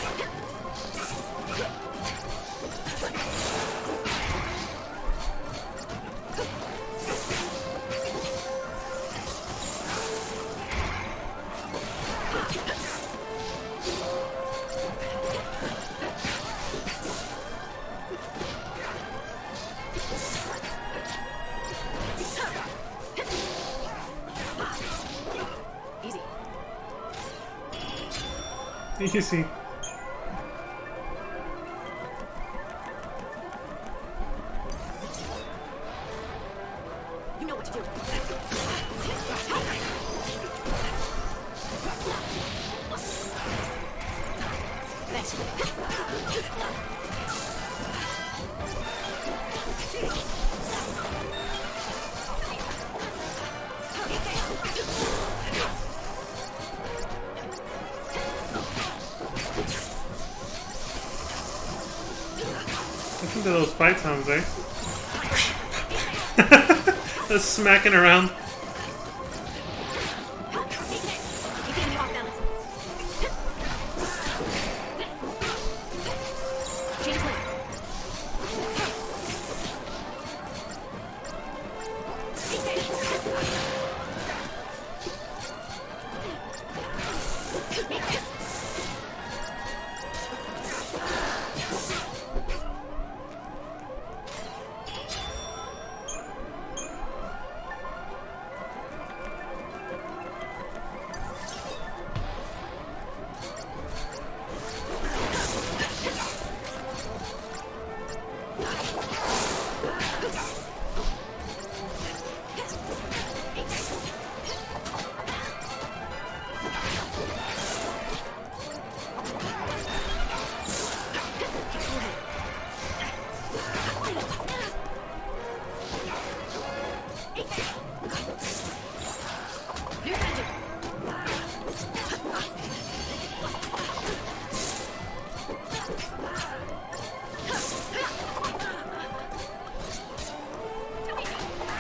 Easy. You know what to do. Listen to those fight sounds, eh? Just smacking around.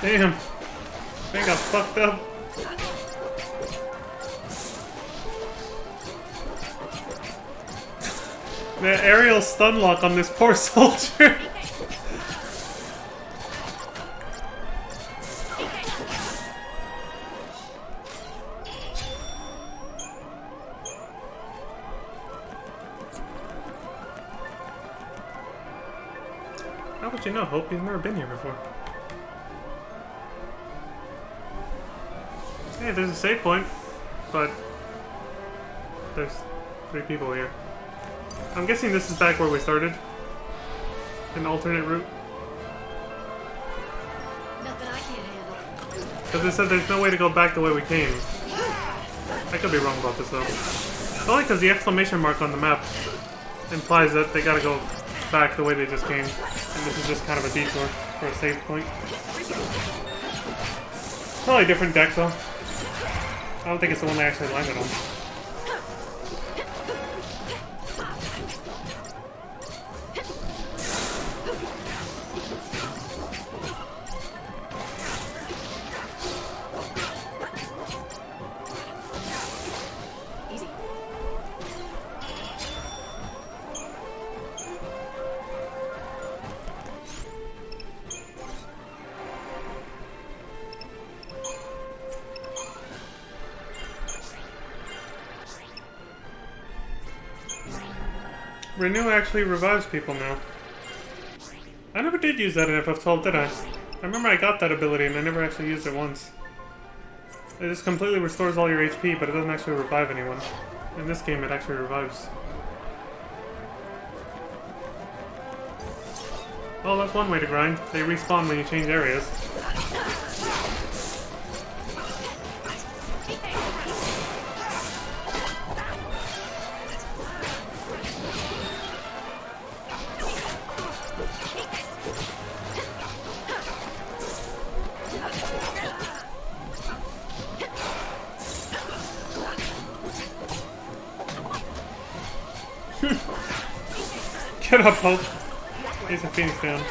Damn. I got fucked up. The aerial stun lock on this poor soldier. How would you know, Hope? He's never been here before. Hey, there's a save point, but there's 3 people here. I'm guessing this is back where we started. An alternate route. Nothing I can't handle. Because it said there's no way to go back the way we came. I could be wrong about this though. It's only because the exclamation mark on the map implies that they gotta go back the way they just came. And this is just kind of a detour for a save point. Probably a different deck though. I don't think it's the one they actually landed on. Renew actually revives people now. I never did use that in FF12, did I? I remember I got that ability and I never actually used it once. It just completely restores all your HP, but it doesn't actually revive anyone. In this game, it actually revives. Oh, that's one way to grind. They respawn when you change areas. Get up, Hope. He's a Phoenix down.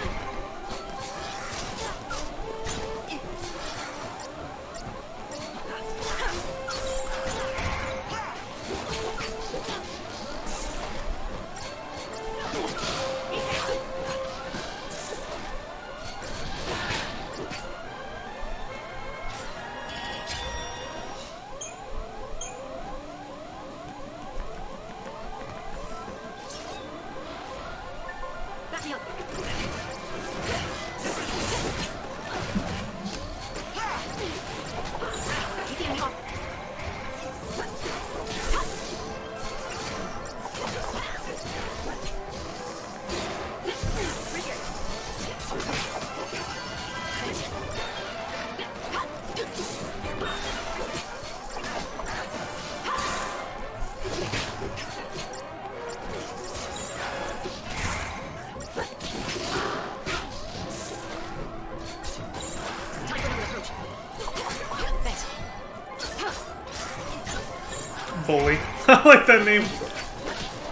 Bully. I like that name.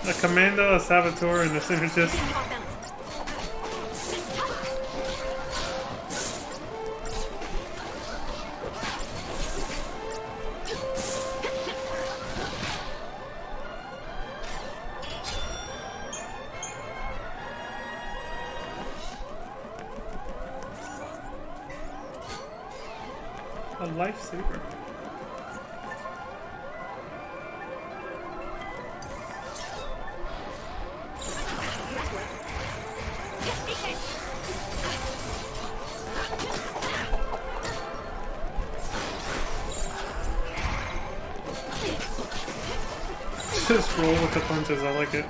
A commando, a saboteur, and a synergist. A lifesaver. Just roll with the punches, I like it.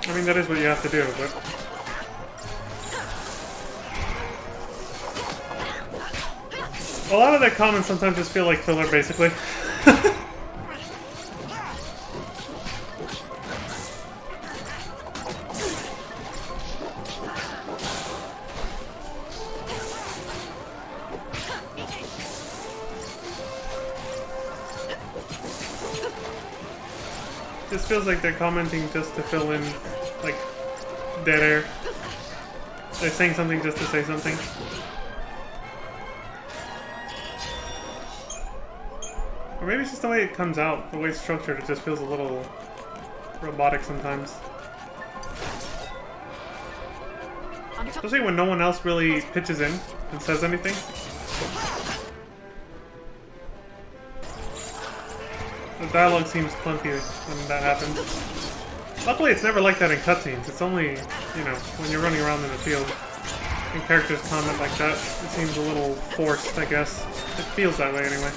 I mean, that is what you have to do, but... a lot of their comments sometimes just feel like filler, basically. This feels like they're commenting just to fill in, like, dead air. They're saying something just to say something. Or maybe it's just the way it comes out, the way it's structured, it just feels a little robotic sometimes. Especially when no one else really pitches in and says anything. The dialogue seems clunky when that happens. Luckily, it's never like that in cutscenes. It's only, you know, when you're running around in the field and characters comment like that. It seems a little forced, I guess. It feels that way anyway.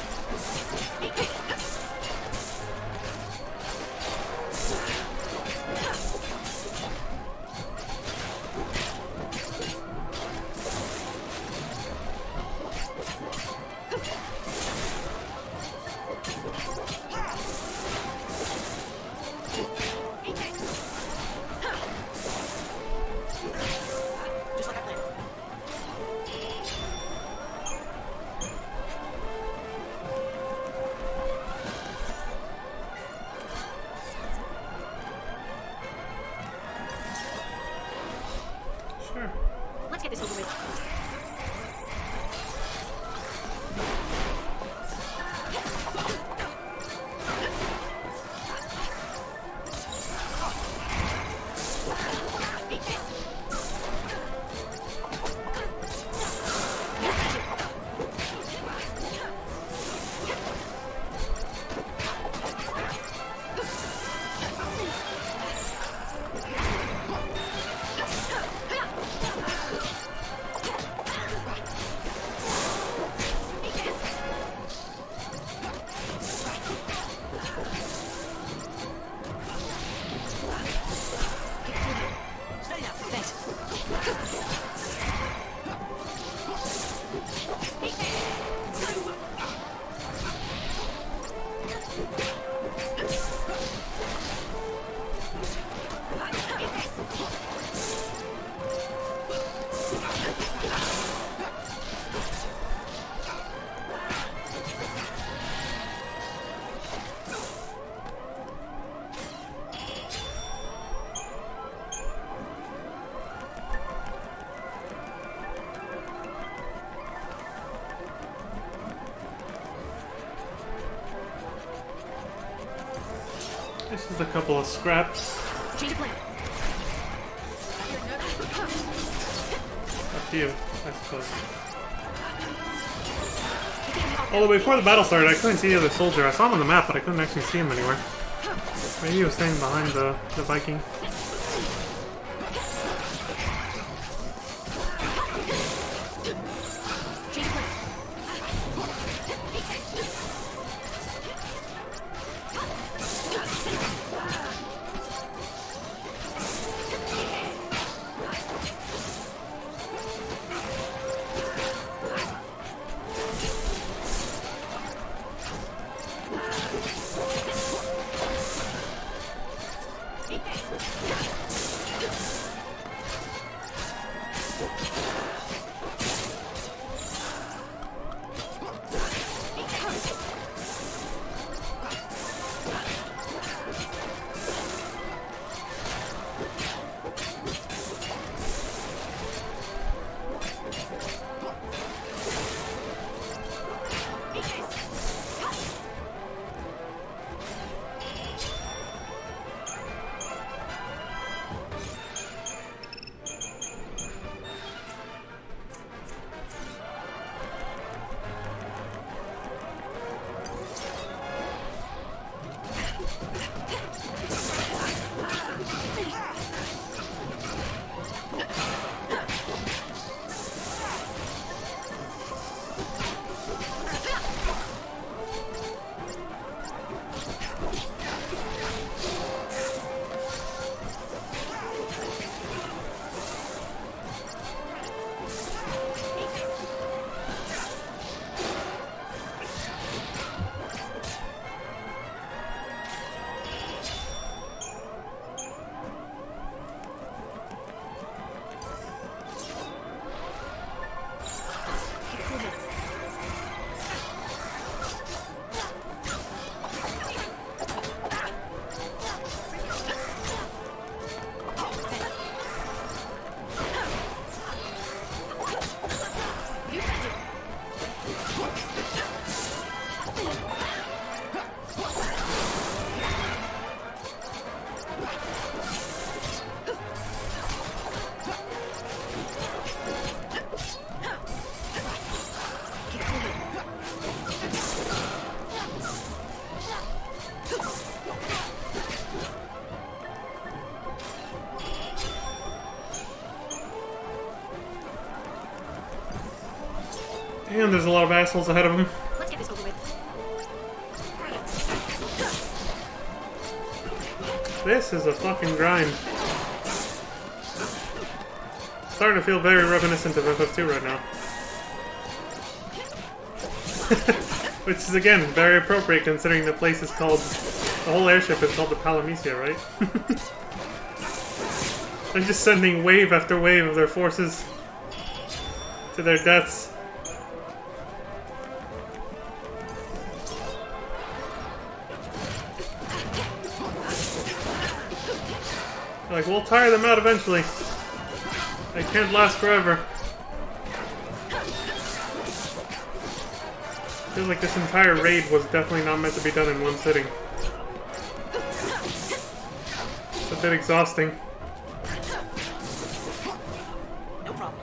Let's get this over with. This is a couple of scraps. Change of plan. A few, I suppose. Although before the battle started, I couldn't see the other soldier. I saw him on the map, but I couldn't actually see him anywhere. Maybe he was staying behind the Viking. Damn, there's a lot of assholes ahead of him. Let's get this over with. This is a fucking grind. Starting to feel very reminiscent of FF2 right now. Which is, again, very appropriate considering the place is called... The whole airship is called the Palamecia, right? They're just sending wave after wave of their forces to their deaths. Like, we'll tire them out eventually. They can't last forever. Feels like this entire raid was definitely not meant to be done in one sitting. It's a bit exhausting. No problem.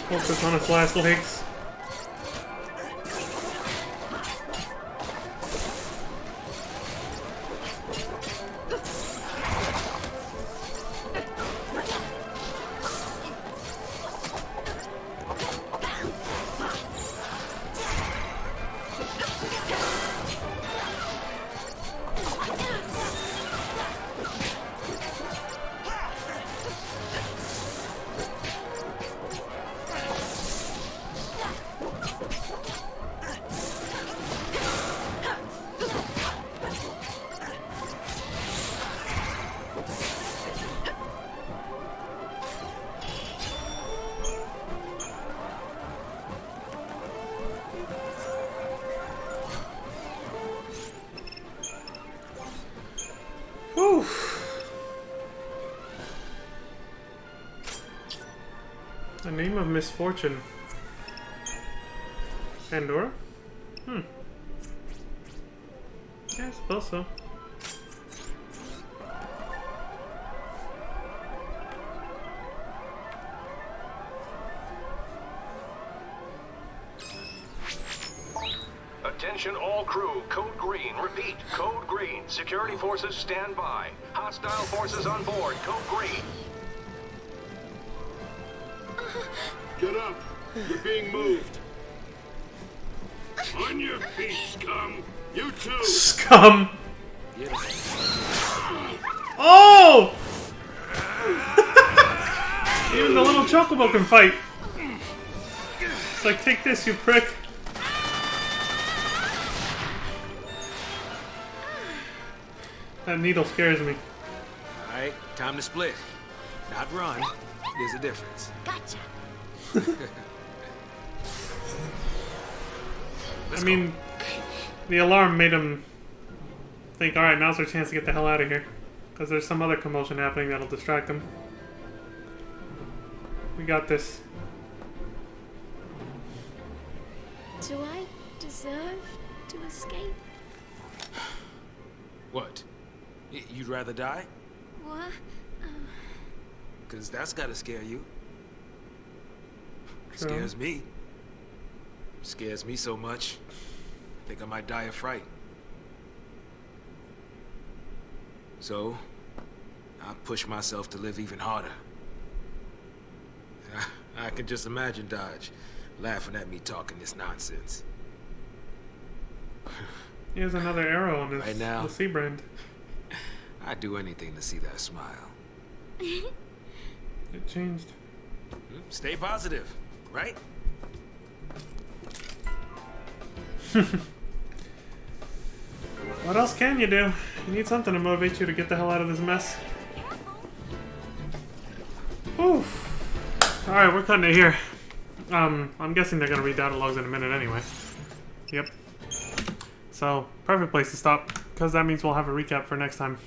Focus on its last legs. Whew. The name of misfortune. Pandora? Hmm. Yeah, I suppose so. Attention all crew, code green. Repeat, code green. Security forces stand by. Hostile forces on board, code green. Get up! You're being moved. On your feet, scum! You too! Scum! Oh! Even the little chocobo can fight. It's like, take this, you prick. That needle scares me. Alright, time to split. Not run. There's a difference. Gotcha. I mean, the alarm made him think, alright, now's our chance to get the hell out of here. Because there's some other commotion happening that'll distract him. We got this. Do I deserve to escape? What? You'd rather die? What? Because that's gotta scare you. True. Scares me. Scares me so much. I think I might die of fright. So, I push myself to live even harder. I can just imagine Dodge laughing at me talking this nonsense. He has another arrow on his Right now, the C brand. I'd do anything to see that smile. It changed. Stay positive, right? What else can you do? You need something to motivate you to get the hell out of this mess. Whew. Alright, we're cutting it here. I'm guessing they're gonna read data logs in a minute anyway. Yep. So, perfect place to stop, because that means we'll have a recap for next time.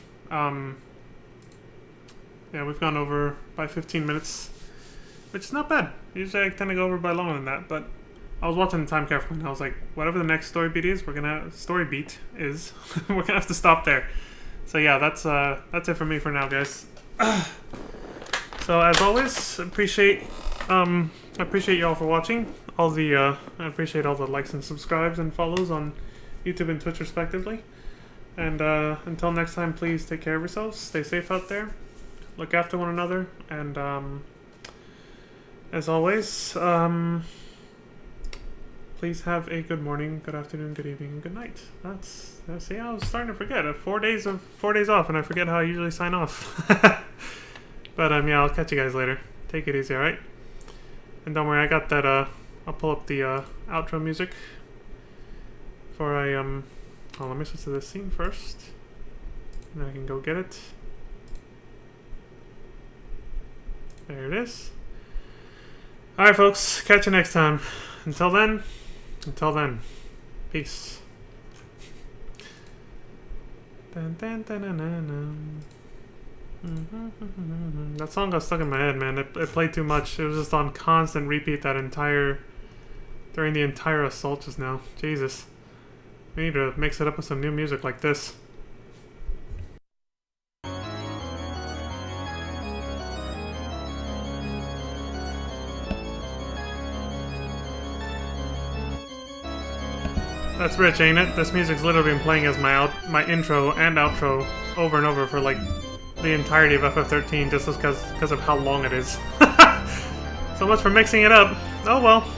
Yeah, we've gone over by 15 minutes, which is not bad. Usually I tend to go over by longer than that, but I was watching the time carefully and I was like, whatever the next story beat is, we're gonna have to stop there. So yeah, that's it for me for now, guys. So as always, I appreciate y'all for watching. I appreciate all the likes and subscribes and follows on YouTube and Twitch respectively. And until next time, please take care of yourselves. Stay safe out there. Look after one another. And as always, please have a good morning, good afternoon, good evening, and good night. See, I was starting to forget. 4 days off, and I forget how I usually sign off. But yeah, I'll catch you guys later. Take it easy, alright? And don't worry, I got that. I'll pull up the outro music for a Oh, let me switch to this scene first, and then I can go get it. There it is. Alright, folks. Catch you next time. Until then, peace. Dun, dun, dun, dun, dun, dun. That song got stuck in my head, man. It played too much. It was just on constant repeat during the entire assault just now. Jesus. We need to mix it up with some new music like this. That's rich, ain't it? This music's literally been playing as my intro and outro over and over for like the entirety of FF13 just because of how long it is. So much for mixing it up. Oh well.